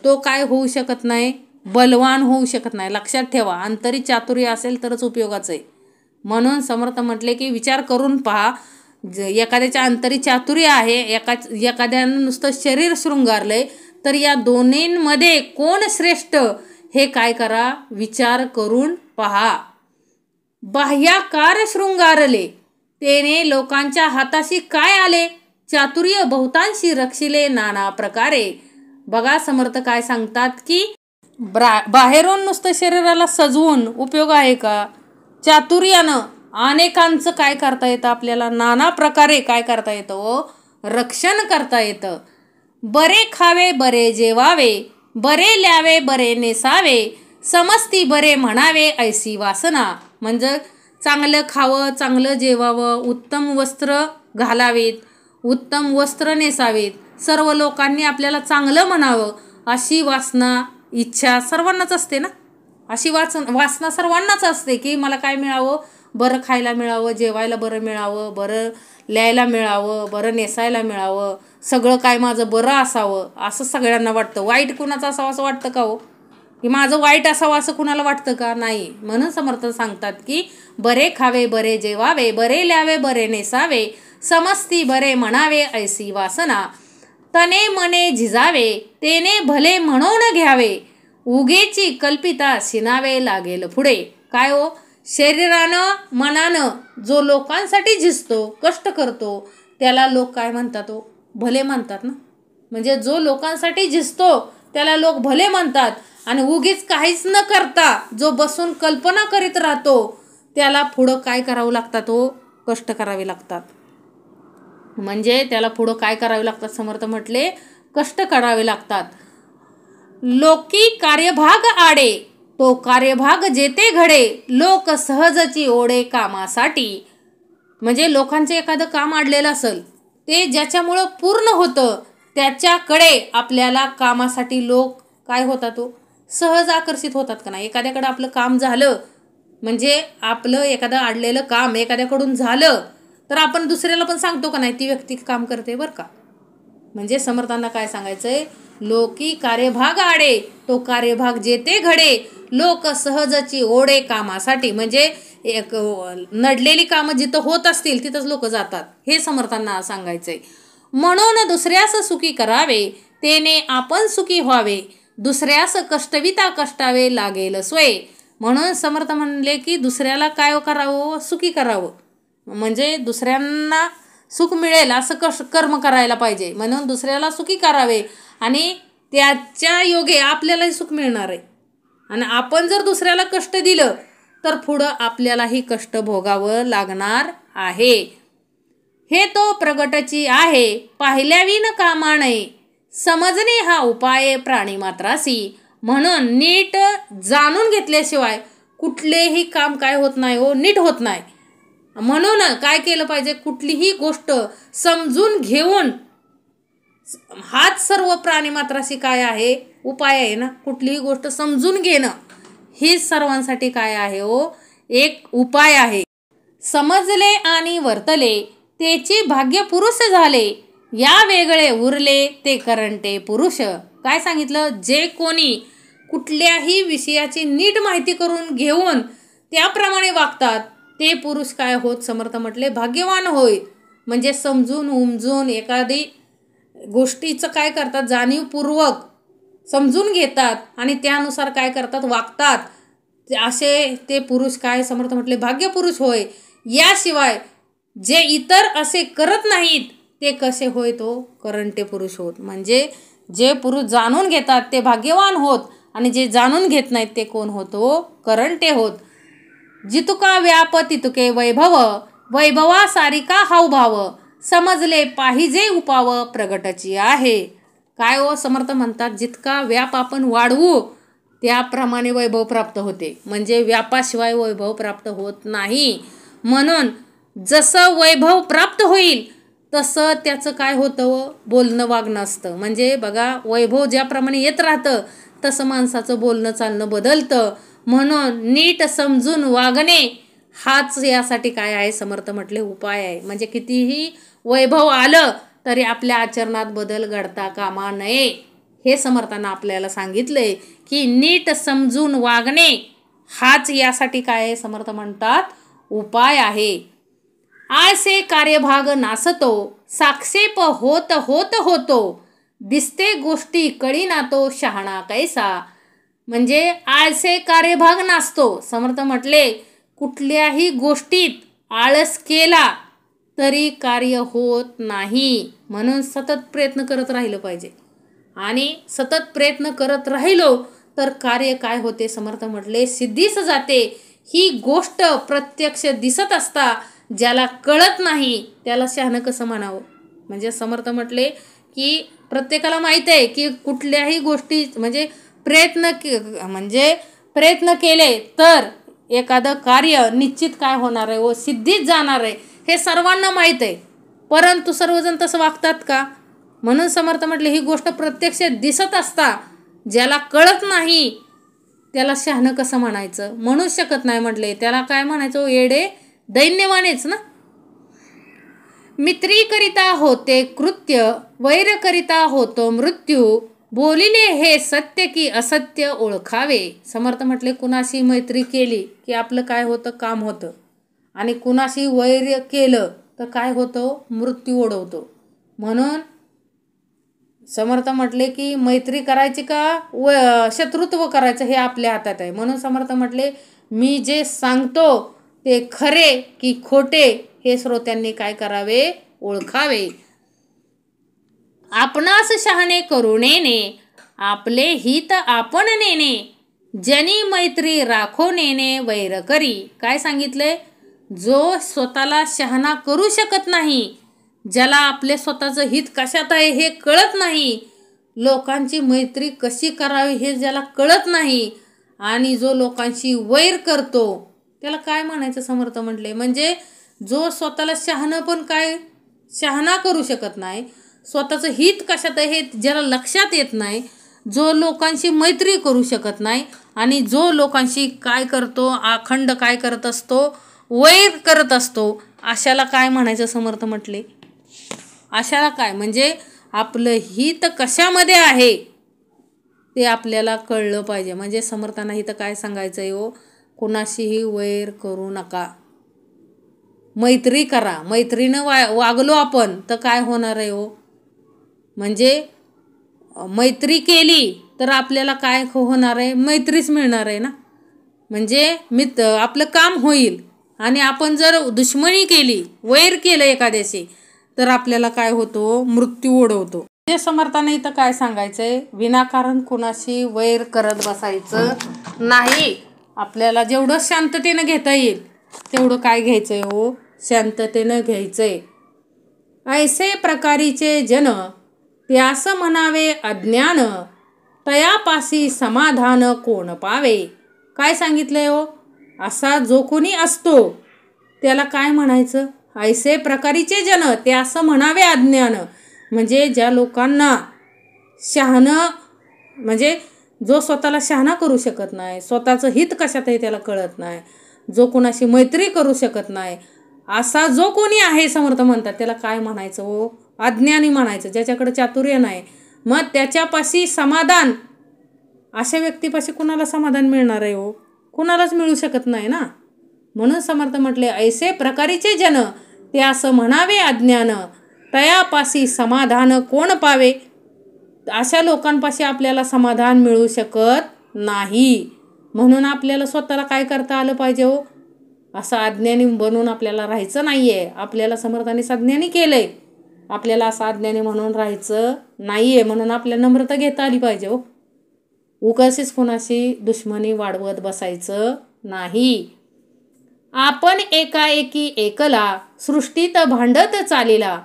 तो काय होऊ शकत नाही, बलवान होऊ शकत नाही. लक्षात ठेवा, अंतरी चातुर्य असेल तरच उपयोगाचं आहे. म्हणून समर्थ म्हटले की विचार करून पहा, एखाद्याच्या अंतरी चातुर्य आहे, एखाद्यानं नुसतं शरीर शृंगारलंय, तर या दोन्हींमध्ये कोण श्रेष्ठ हे काय करा, विचार करून पहा. बाह्याकार शृंगारले, तेने लोकांच्या हाताशी काय आले, चातुर्य बहुतांशी रक्षिले नाना प्रकारे. बघा समर्थ काय सांगतात की बाहेरून नुसतं शरीराला सजवून उपयोग आहे का, चातुर्यानं अनेकांचं काय करता येतं, आपल्याला नाना प्रकारे काय करता येतं, रक्षण करता येतं. बरे खावे बरे जेवावे, बरे ल्यावे बरे नेसावे, समस्ती बरे म्हणावे ऐसी वासना. म्हणजे चांगलं खावं, चांगलं जेवावं, उत्तम वस्त्र घालावीत, उत्तम वस्त्र नेसावीत, सर्व लोकांनी आपल्याला चांगलं म्हणावं अशी वासना, इच्छा सर्वांनाच असते ना. अशी वासना सर्वांनाच असते की मला काय मिळावं, बरं खायला मिळावं, जेवायला बरं मिळावं, बरं लिहायला मिळावं, बरं नेसायला मिळावं, सगळं काय माझं बरं असावं असं सगळ्यांना वाटतं. वाईट कुणाचं असावं असं वाटतं का हो? की माझं वाईट असावं असं कुणाला वाटतं का? नाही. म्हणून समर्थ सांगतात की बरे खावे, बरे जेवावे, बरे ल्यावे, बरे नेसावे, समस्ती बरे म्हणावे ऐसी वासना, तने मने झिजावे, तेने भले म्हणून घ्यावे, उगेची कल्पिता शिनावे लागेल पुढे. काय हो? शरीरानं मनानं जो लोकांसाठी झिजतो, कष्ट करतो, त्याला लोक काय म्हणतात हो? भले म्हणतात ना. म्हणजे जो लोकांसाठी झिजतो त्याला लोक भले म्हणतात, आणि उगीच काहीच न करता जो बसून कल्पना करीत राहतो त्याला पुढं काय करावं लागतात हो? कष्ट करावे लागतात. म्हणजे त्याला पुढं काय करावे लागतात? समर्थ म्हटले कष्ट करावे लागतात. लोकी कार्यभाग आडे, तो कार्यभाग जेते घडे, लोक सहजची ओढे कामासाठी. म्हणजे लोकांचं एखादं काम अडलेलं असेल, ते ज्याच्यामुळं पूर्ण होतं त्याच्याकडे आपल्याला कामासाठी लोक काय होतात हो? सहज आकर्षित होतात का नाही? एखाद्याकडं आपलं काम झालं, म्हणजे आपलं एखादं अडलेलं काम एखाद्याकडून झालं तर आपण दुसऱ्याला पण सांगतो का नाही, ती व्यक्ती काम करते बरं का. म्हणजे समर्थांना काय सांगायचंय? लोकी कार्यभाग आडे, तो कार्यभाग जेते घडे, लोक सहजची ओढे कामासाठी. म्हणजे एक नडलेली कामं जिथं होत असतील तिथंच लोक जातात, हे समर्थांना सांगायचंय. म्हणून दुसऱ्यास सुखी करावे, तेने आपण सुखी व्हावे, दुसऱ्यास कष्टविता कष्टावे लागेल सोय. म्हणून समर्थ म्हणले की दुसऱ्याला काय करावं? सुखी करावं. म्हणजे दुसऱ्यांना सुख मिळेल असं कर्म करायला पाहिजे. म्हणून दुसऱ्याला सुखी करावे आणि त्याच्या योगे आपल्यालाही सुख मिळणार आहे. आणि आपण जर दुसऱ्याला कष्ट दिलं तर पुढं आपल्यालाही कष्ट भोगावं लागणार आहे. हे तो प्रगटची आहे, पाहिल्याविन कामा नये, समजणे हा उपाय प्राणी मात्रासी. म्हणून नीट जाणून घेतल्याशिवाय कुठलेही काम काय होत नाही हो? नीट होत नाही. म्हणून काय केलं पाहिजे? कुठलीही गोष्ट समजून घेऊन, हाच सर्व प्राणी मात्राशी काय आहे? उपाय आहे ना. कुठलीही गोष्ट समजून घेणं ही सर्वांसाठी काय आहे हो? एक उपाय आहे. समजले आणि वर्तले तेची भाग्य पुरुष झाले, या वेगळे उरले ते करंटे पुरुष. काय सांगितलं? जे कोणी कुठल्याही विषयाची नीट माहिती करून घेऊन त्याप्रमाणे वागतात ते पुरुष काय होत? समर्थ म्हटले भाग्यवान होय. म्हणजे समजून उमजून एखादी गोष्टीचं काय करतात? जाणीवपूर्वक समजून घेतात आणि त्यानुसार काय करतात? वागतात. असे ते पुरुष काय? समर्थ म्हटले भाग्य पुरुष होय. याशिवाय जे इतर असे करत नाहीत ते कसे होय? तो करंटे पुरुष होत. म्हणजे जे पुरुष जाणून घेतात ते भाग्यवान होत, आणि जे जाणून घेत नाहीत ते कोण होतो? करंटे होत. जितुका व्याप तितुके वैभव, वैभवा सारिका हावभाव, समजले पाहिजे उपाव प्रगटची आहे. काय हो? समर्थ म्हणतात जितका व्याप आपण वाढवू त्याप्रमाणे वैभव प्राप्त होते. म्हणजे व्यापाशिवाय वैभव प्राप्त होत नाही. म्हणून जसं वैभव प्राप्त होईल तसं त्याचं काय होतं? बोलणं वागणं असतं. म्हणजे बघा, वैभव ज्याप्रमाणे येत राहतं तसं माणसाचं बोलणं चालणं बदलतं. म्हणून नीट समजून वागणे हाच यासाठी काय आहे? समर्थ म्हटले उपाय आहे. म्हणजे कितीही वैभव आलं तरी आपल्या आचरणात बदल घडता कामा नये, हे समर्थांना आपल्याला सांगितलंय की नीट समजून वागणे हाच यासाठी काय आहे? समर्थ म्हणतात उपाय आहे. आळसे कार्यभाग नासतो, साक्षेप होत होत होतो, दिसते गोष्टी कळीना तो शहाणा कैसा. म्हणजे आळसे कार्यभाग नासतो. समर्थ म्हटले कुठल्याही गोष्टीत आळस केला तरी कार्य होत नाही. म्हणून सतत प्रयत्न करत राहिलं पाहिजे, आणि सतत प्रयत्न करत राहिलो तर कार्य काय होते? समर्थ म्हटले सिद्धीस जाते. ही गोष्ट प्रत्यक्ष दिसत असता ज्याला कळत नाही त्याला शहाणं कसं म्हणावं? म्हणजे समर्थ म्हटले की प्रत्येकाला माहित आहे की कुठल्याही गोष्टी म्हणजे प्रयत्न केले तर एखादं कार्य निश्चित काय होणार आहे व सिद्धीच जाणार आहे, हे सर्वांना माहीत आहे. परंतु सर्वजण तसं वागतात का? म्हणून समर्थ म्हटले ही गोष्ट प्रत्यक्ष दिसत असता ज्याला कळत नाही त्याला शहाणं कसं म्हणायचं? म्हणूच शकत नाही म्हटले. त्याला काय म्हणायचं? येडे दैन्यवानेच ना. मित्रीकरिता होते कृत्य, वैरकरिता होतो मृत्यू. बोलिले हे सत्य की असत्य ओळखावे. समर्थ म्हटले कुणाशी मैत्री केली की आपलं काय होतं? काम होतं. आणि कुणाशी वैर केलं तर काय होतं? मृत्यू ओढवतो. म्हणून समर्थ म्हटले की मैत्री करायची का शत्रुत्व करायचं हे आपल्या हातात आहे. म्हणून समर्थ म्हटले मी जे सांगतो ते खरे की खोटे हे श्रोत्यांनी काय करावे? ओळखावे. आपणास शहाणे करू नेणे, आपले हित आपण नेणे. जनी मैत्री राखो नेणे वैर करी. काय सांगितलंय? जो स्वतःला शहाणा करू शकत नाही, ज्याला आपले स्वतःचं हित कशात आहे हे कळत नाही, लोकांची मैत्री कशी करावी हे ज्याला कळत नाही, आणि जो लोकांशी वैर करतो त्याला काय म्हणायचं? समर्थ म्हटले म्हणजे जो स्वतःला शहाणा करू शकत नाही, स्वतःचं हित कशात आहे हे ज्याला लक्षात येत नाही, जो लोकांशी मैत्री करू शकत नाही, आणि जो लोकांशी काय करतो? अखंड काय करत असतो? वैर करत असतो. अशाला काय म्हणायचं? समर्थ म्हटले अशाला काय म्हणजे आपलं हित कशामध्ये आहे ते आपल्याला कळलं पाहिजे. म्हणजे समर्थांना हित काय सांगायचं आहे? हो, कुणाशीही वैर करू नका, मैत्री करा. मैत्रीनं वागलो आपण तर काय होणार आहे? हो, म्हणजे मैत्री केली तर आपल्याला काय होणार आहे? मैत्रीच मिळणार आहे ना. म्हणजे आपलं काम होईल. आणि आपण जर दुश्मनी केली, वैर केलं एखाद्याशी, तर आपल्याला काय होतो? मृत्यू ओढवतो. म्हणजे समर्थाने इथं काय सांगायचंय? विनाकारण कुणाशी वैर करत बसायचं नाही. आपल्याला जेवढं शांततेनं घेता येईल तेवढं काय घ्यायचंय? हो, शांततेनं घ्यायचंय. ऐसे प्रकारीचे जन त्यास म्हणावे अज्ञान, तयापासी समाधान कोण पावे. काय सांगितलंय? हो, असा जो कोणी असतो त्याला काय म्हणायचं? ऐसे प्रकारीचे जन त्यास म्हणावे अज्ञान. म्हणजे ज्या लोकांना शहाणं, म्हणजे जो स्वतःला शहाणा करू शकत नाही, स्वतःचं हित कशात आहे त्याला कळत नाही, जो कोणाशी मैत्री करू शकत नाही, असा जो कोणी आहे समर्थ म्हणतात त्याला काय म्हणायचं? हो, अज्ञानी म्हणायचं. ज्याच्याकडे चातुर्य नाही, मग त्याच्यापाशी समाधान. अशा व्यक्तीपाशी कुणाला समाधान मिळणार आहे? हो, कुणालाच मिळू शकत नाही ना. म्हणून समर्थ म्हटले ऐसे प्रकारीचे जन ते असं म्हणावे अज्ञान, तयापासी समाधान कोण पावे. अशा लोकांपाशी आपल्याला समाधान मिळू शकत नाही. म्हणून आपल्याला स्वतःला काय करता आलं पाहिजे? हो, असं अज्ञानी बनून आपल्याला राहायचं नाहीये. आपल्याला समर्थाने अज्ञानी केलंय, आपल्याला असं अज्ञानी म्हणून राहायचं नाहीये. म्हणून आपल्याला नम्रता घेता आली पाहिजे. हो, उगाचच कोणाशी दुश्मनी वाढवत बसायचं नाही. आपण एकाएकी एकला, सृष्टीत भांडत चालिला,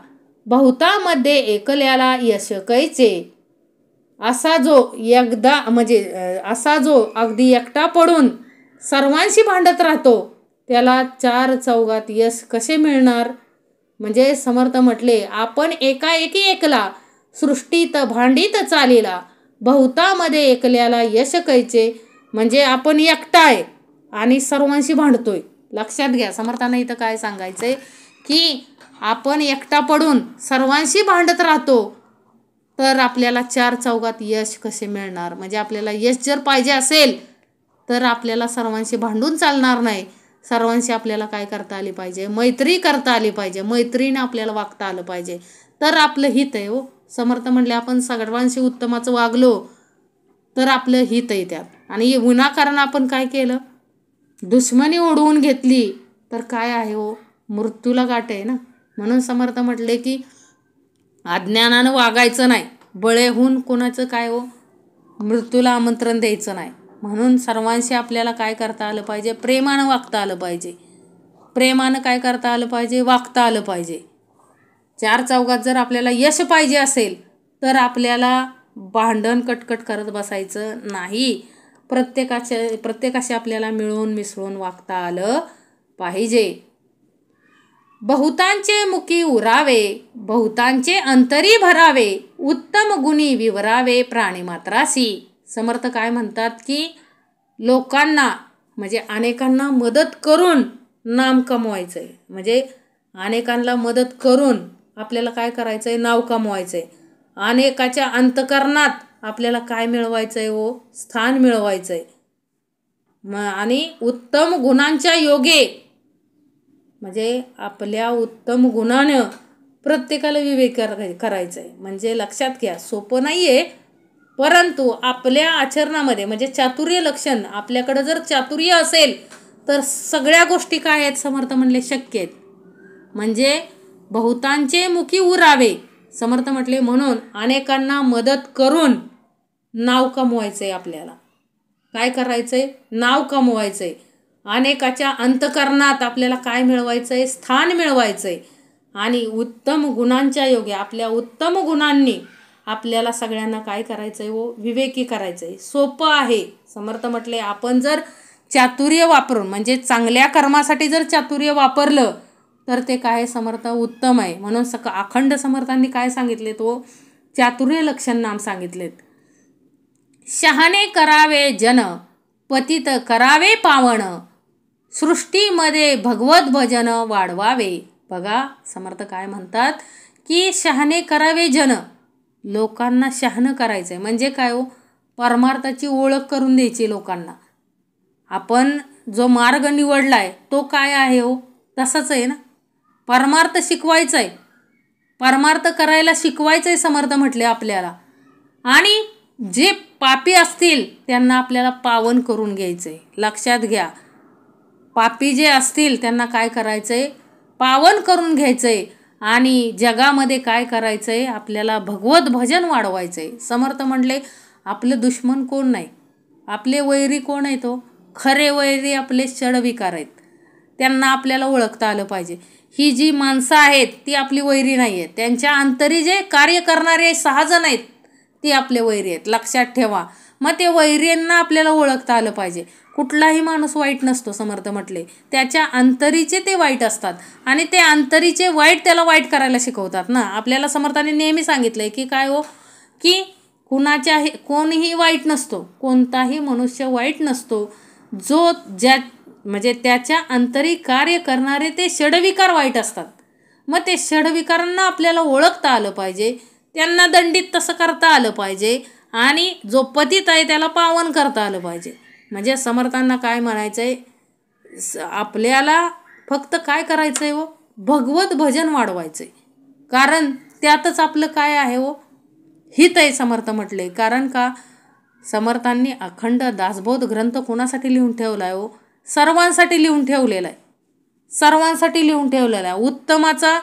बहुतामध्ये एकल्याला यश कैचे. असा जो अगदी एकटा पडून सर्वांशी भांडत राहतो त्याला चार चौघात यश कसे मिळणार? म्हणजे समर्थ म्हटले आपण एकाएकी एकला, सृष्टीत भांडीत चालिला, बहुतामध्ये एकल्याला यश कैचे. म्हणजे आपण एकटा आहे आणि सर्वांशी भांडतोय. लक्षात घ्या, समर्थांना इथं काय सांगायचंय की आपण एकटा पडून सर्वांशी भांडत राहतो तर आपल्याला चार चौघात यश कसे मिळणार? म्हणजे आपल्याला यश जर पाहिजे असेल तर आपल्याला सर्वांशी भांडून चालणार नाही. सर्वांशी आपल्याला काय करता आली पाहिजे? मैत्री करता आली पाहिजे. मैत्रीने आपल्याला वागता आलं पाहिजे तर आपलं हित आहे. हो, समर्थ म्हणले आपण सर्वांशी उत्तमाचं वागलो तर आपलं हित आहे त्यात. आणि विनाकारण आपण काय केलं? दुश्मनी ओढवून घेतली तर काय आहे? हो, मृत्यूला गाठ आहे ना. म्हणून समर्थ म्हटले की अज्ञानानं वागायचं नाही, बळेहून कोणाचं काय? हो, मृत्यूला आमंत्रण द्यायचं नाही. म्हणून सर्वांशी आपल्याला काय करता आलं पाहिजे? प्रेमानं वागता आलं पाहिजे. प्रेमानं काय करता आलं पाहिजे? वागता आलं पाहिजे. चार चौघात जर आपल्याला यश पाहिजे असेल तर आपल्याला भांडण कटकट करत बसायचं नाही. प्रत्येकाशी आपल्याला मिळून मिसळून वागता आलं पाहिजे. बहुतांचे मुखी उरावे, बहुतांचे अंतरी भरावे, उत्तम गुणी विवरावे प्राणीमात्रासी. समर्थ काय म्हणतात की लोकांना म्हणजे अनेकांना मदत करून नाम कमवायचं आहे. म्हणजे अनेकांना मदत करून आपल्याला काय करायचं आहे, नाव कमवायचं आहे. अनेकाच्या अंतःकरणात आपल्याला काय मिळवायचं आहे, स्थान मिळवायचं आहे. आणि उत्तम गुणांच्या योगे म्हणजे आपल्या उत्तम गुणानं प्रत्येकाला विवेक करायचं आहे. म्हणजे लक्षात घ्या, सोपं नाही आहे, परंतु आपल्या आचरणामध्ये म्हणजे चातुर्य लक्षण, आपल्याकडं जर चातुर्य असेल तर सगळ्या गोष्टी काय आहेत, समर्थ म्हणले शक्य आहेत. म्हणजे बहुतांचे मुखी उरावे, समर्थ म्हटले. म्हणून अनेकांना मदत करून नाव कमवायचं आहे. आपल्याला काय करायचं आहे, नाव कमवायचं आहे. अनेकाच्या अंतःकरणात आपल्याला काय मिळवायचं आहे, स्थान मिळवायचं आहे. आणि उत्तम गुणांच्या योगे आपल्या उत्तम गुणांनी आपल्याला सगळ्यांना काय करायचं आहे, विवेकी करायचं आहे. सोपं आहे. समर्थ म्हटले आपण जर चातुर्य वापरून म्हणजे चांगल्या कर्मासाठी जर चातुर्य वापरलं तर ते काय समर्थ उत्तम आहे. म्हणून अखंड समर्थांनी काय सांगितले, चातुर्य लक्षण नाम सांगितलेत. शहाणे करावे जन, पतित करावे पावन, सृष्टीमध्ये भगवत भजन वाढवावे. बघा समर्थ काय म्हणतात की शहाणे करावे जन, लोकांना शहाणं करायचं आहे. म्हणजे काय परमार्थाची ओळख करून द्यायची लोकांना. आपण जो मार्ग निवडलाय तो काय आहे तसंच आहे ना. परमार्थ शिकवायचा आहे, परमार्थ करायला शिकवायचं आहे समर्थ म्हटले आपल्याला. आणि जे पापी असतील त्यांना आपल्याला पावन करून घ्यायचं आहे. लक्षात घ्या, पापी जे असतील त्यांना काय करायचं आहे, पावन करून घ्यायचं आहे. आणि जगामध्ये काय करायचं आहे, आपल्याला भगवत भजन वाढवायचं आहे. समर्थ म्हटले आपले दुश्मन कोण नाही, आपले वैरी कोण आहे, खरे वैरी आपले षडविकार आहेत. त्यांना आपल्याला ओळखता आलं पाहिजे. ही जी माणसं आहेत ती आपली वैरी नाही आहेत. त्यांच्या अंतरी जे कार्य करणारे 6 जण आहेत ती आपले वैरी आहेत. लक्षात ठेवा. मग ते वैरींना आपल्याला ओळखता आलं पाहिजे. कुठलाही माणूस वाईट नसतो समर्थ म्हटले, त्याच्या अंतरीचे ते वाईट असतात. आणि ते अंतरीचे वाईट त्याला वाईट करायला शिकवतात ना. आपल्याला समर्थाने नेहमी सांगितलंय की काय की कोणीही वाईट नसतो, कोणताही मनुष्य वाईट नसतो. जो म्हणजे त्याच्या अंतरी कार्य करणारे ते षडविकार वाईट असतात. मग ते षडविकारांना आपल्याला ओळखता आलं पाहिजे, त्यांना दंडित तसं करता आलं पाहिजे. आणि जो पतित आहे त्याला पावन करता आलं पाहिजे. म्हणजे समर्थांना काय म्हणायचं आहे, आपल्याला फक्त काय करायचं आहे, भगवत भजन वाढवायचं आहे. कारण त्यातच आपलं काय आहे, हित आहे समर्थ म्हटले. कारण का समर्थांनी अखंड दासबोध ग्रंथ कोणासाठी लिहून ठेवला आहे, सर्वांसाठी लिहून ठेवलेला आहे. सर्वांसाठी लिहून ठेवलेला आहे. उत्तमाचा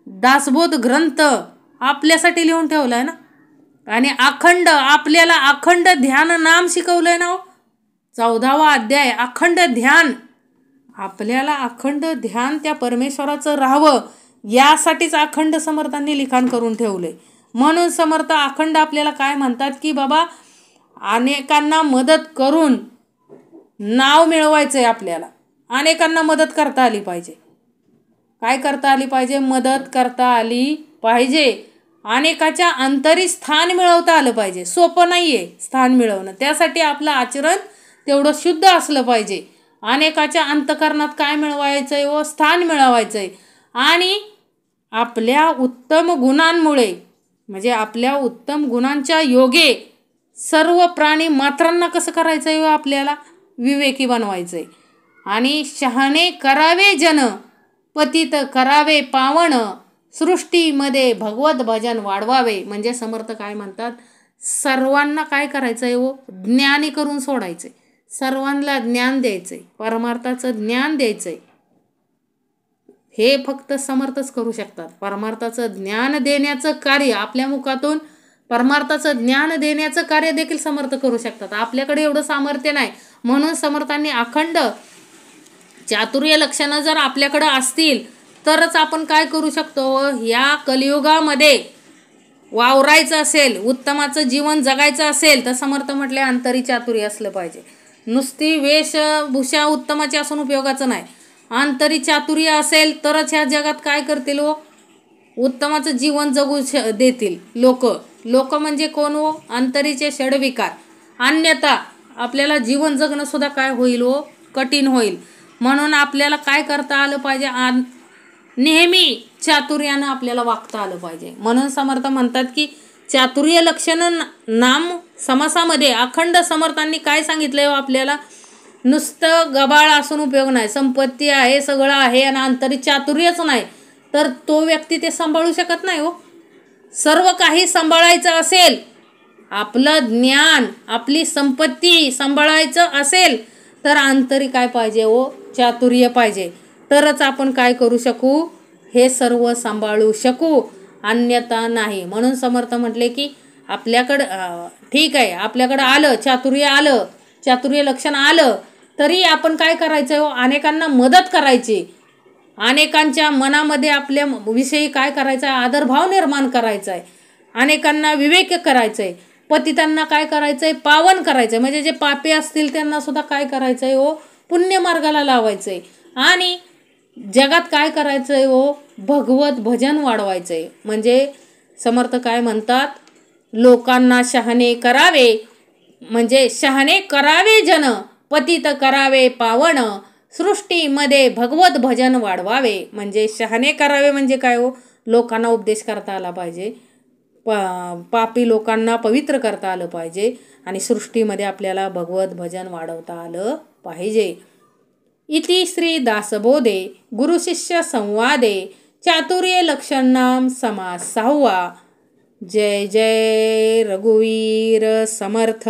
दासबोध ग्रंथ आपल्यासाठी लिहून ठेवला आहे ना. आणि आपल्याला अखंड ध्यान नाम शिकवलं आहे ना. 14वा अध्याय अखंड ध्यान. आपल्याला अखंड ध्यान त्या परमेश्वराचं राहावं यासाठीच अखंड समर्थांनी लिखाण करून ठेवले. म्हणून समर्थ अखंड आपल्याला काय म्हणतात की बाबा अनेकांना मदत करून नाव मिळवायचं आहे. आपल्याला अनेकांना मदत करता आली पाहिजे. काय करता आली पाहिजे, मदत करता आली पाहिजे. अनेकाच्या अंतरी स्थान मिळवता आलं पाहिजे. सोपं नाही आहे स्थान मिळवणं. त्यासाठी आपलं आचरण तेवढं शुद्ध असलं पाहिजे. अनेकाच्या अंतःकरणात काय मिळवायचं आहे, स्थान मिळवायचं आहे. आणि आपल्या उत्तम गुणांमुळे म्हणजे आपल्या उत्तम गुणांच्या योगे सर्व प्राणी मात्रांना कसं करायचं आहे, आपल्याला विवेकी बनवायचं आहे. आणि शहाणे करावे जन, पतित करावे पावन, सृष्टीमध्ये भगवत भजन वाढवावे. म्हणजे समर्थ काय म्हणतात, सर्वांना काय करायचं आहे, ज्ञानी करून सोडायचं आहे. सर्वांना ज्ञान द्यायचं आहे, परमार्थाचं ज्ञान द्यायचं आहे. हे फक्त समर्थच करू शकतात. परमार्थाचं ज्ञान देण्याचं कार्य आपल्या मुखातून परमार्थाचं ज्ञान देण्याचं कार्य देखील समर्थ करू शकतात. आपल्याकडे एवढं सामर्थ्य नाही. म्हणून समर्थांनी अखंड चातुर्य लक्षणं जर आपल्याकडं असतील तरच आपण काय करू शकतो, या कलियुगामध्ये वावरायचं असेल, उत्तमाचं जीवन जगायचं असेल तर समर्थ म्हटले अंतरी चातुर्य असलं पाहिजे. नुसती वेशभूषा उत्तमाची असून उपयोगाचं नाही. अंतरी चातुर्य असेल तरच ह्या जगात काय करतील, उत्तमाचं जीवन जगू देतील लोक. म्हणजे कोण, अंतरीचे षडविकार. अन्यथा आपल्याला जीवन जगणं सुद्धा काय होईल हो, कठीण होईल. म्हणून आपल्याला काय करता आलं पाहिजे, नेहमी चातुर्यानं आपल्याला वागता आलं पाहिजे. म्हणून समर्थ म्हणतात की चातुर्य लक्षण नाम समासामध्ये अखंड समर्थांनी काय सांगितलंय हो आपल्याला, नुसतं गबाळ असून उपयोग नाही. संपत्ती आहे, सगळं आहे आणि अंतरी चातुर्यच नाही तर तो व्यक्ती ते सांभाळू शकत नाही हो. सर्व काही सांभाळायचं असेल, आपलं ज्ञान, आपली संपत्ती सांभाळायचं असेल तर अंतरी काय पाहिजे हो, चातुर्य पाहिजे. तरच आपण काय करू शकू, हे सर्व सांभाळू शकू, अन्यथा नाही. म्हणून समर्थ म्हटले की आपल्याकडं ठीक आहे, आपल्याकडं आलं चातुर्य, आलं चातुर्य लक्षण आलं तरी आपण काय करायचं हो, अनेकांना मदत करायची, अनेकांच्या मनामध्ये आपल्या विषयी काय करायचं आहे, आदरभाव निर्माण करायचा आहे, अनेकांना विवेक करायचं आहे, पतितांना काय करायचं आहे, पावन करायचं आहे. म्हणजे जे पापी असतील त्यांना सुद्धा काय करायचं आहे हो, पुण्यमार्गाला लावायचं आहे. आणि जगात काय करायचं आहे हो, भगवत भजन वाढवायचं आहे. म्हणजे समर्थ काय म्हणतात, लोकांना शहाणे करावे, म्हणजे शहाणे करावे जन, पतित करावे पावन, सृष्टीमध्ये भगवत भजन वाढवावे. म्हणजे शहाणे करावे म्हणजे काय हो, लोकांना उपदेश करता आला पाहिजे, पापी लोकांना पवित्र करता आलं पाहिजे आणि सृष्टीमध्ये आपल्याला भगवत भजन वाढवता आलं पाहिजे. इति श्री दासबोधे गुरुशिष्य संवादे चातुर्य लक्षणाम समास 6. जय जय रघुवीर समर्थ.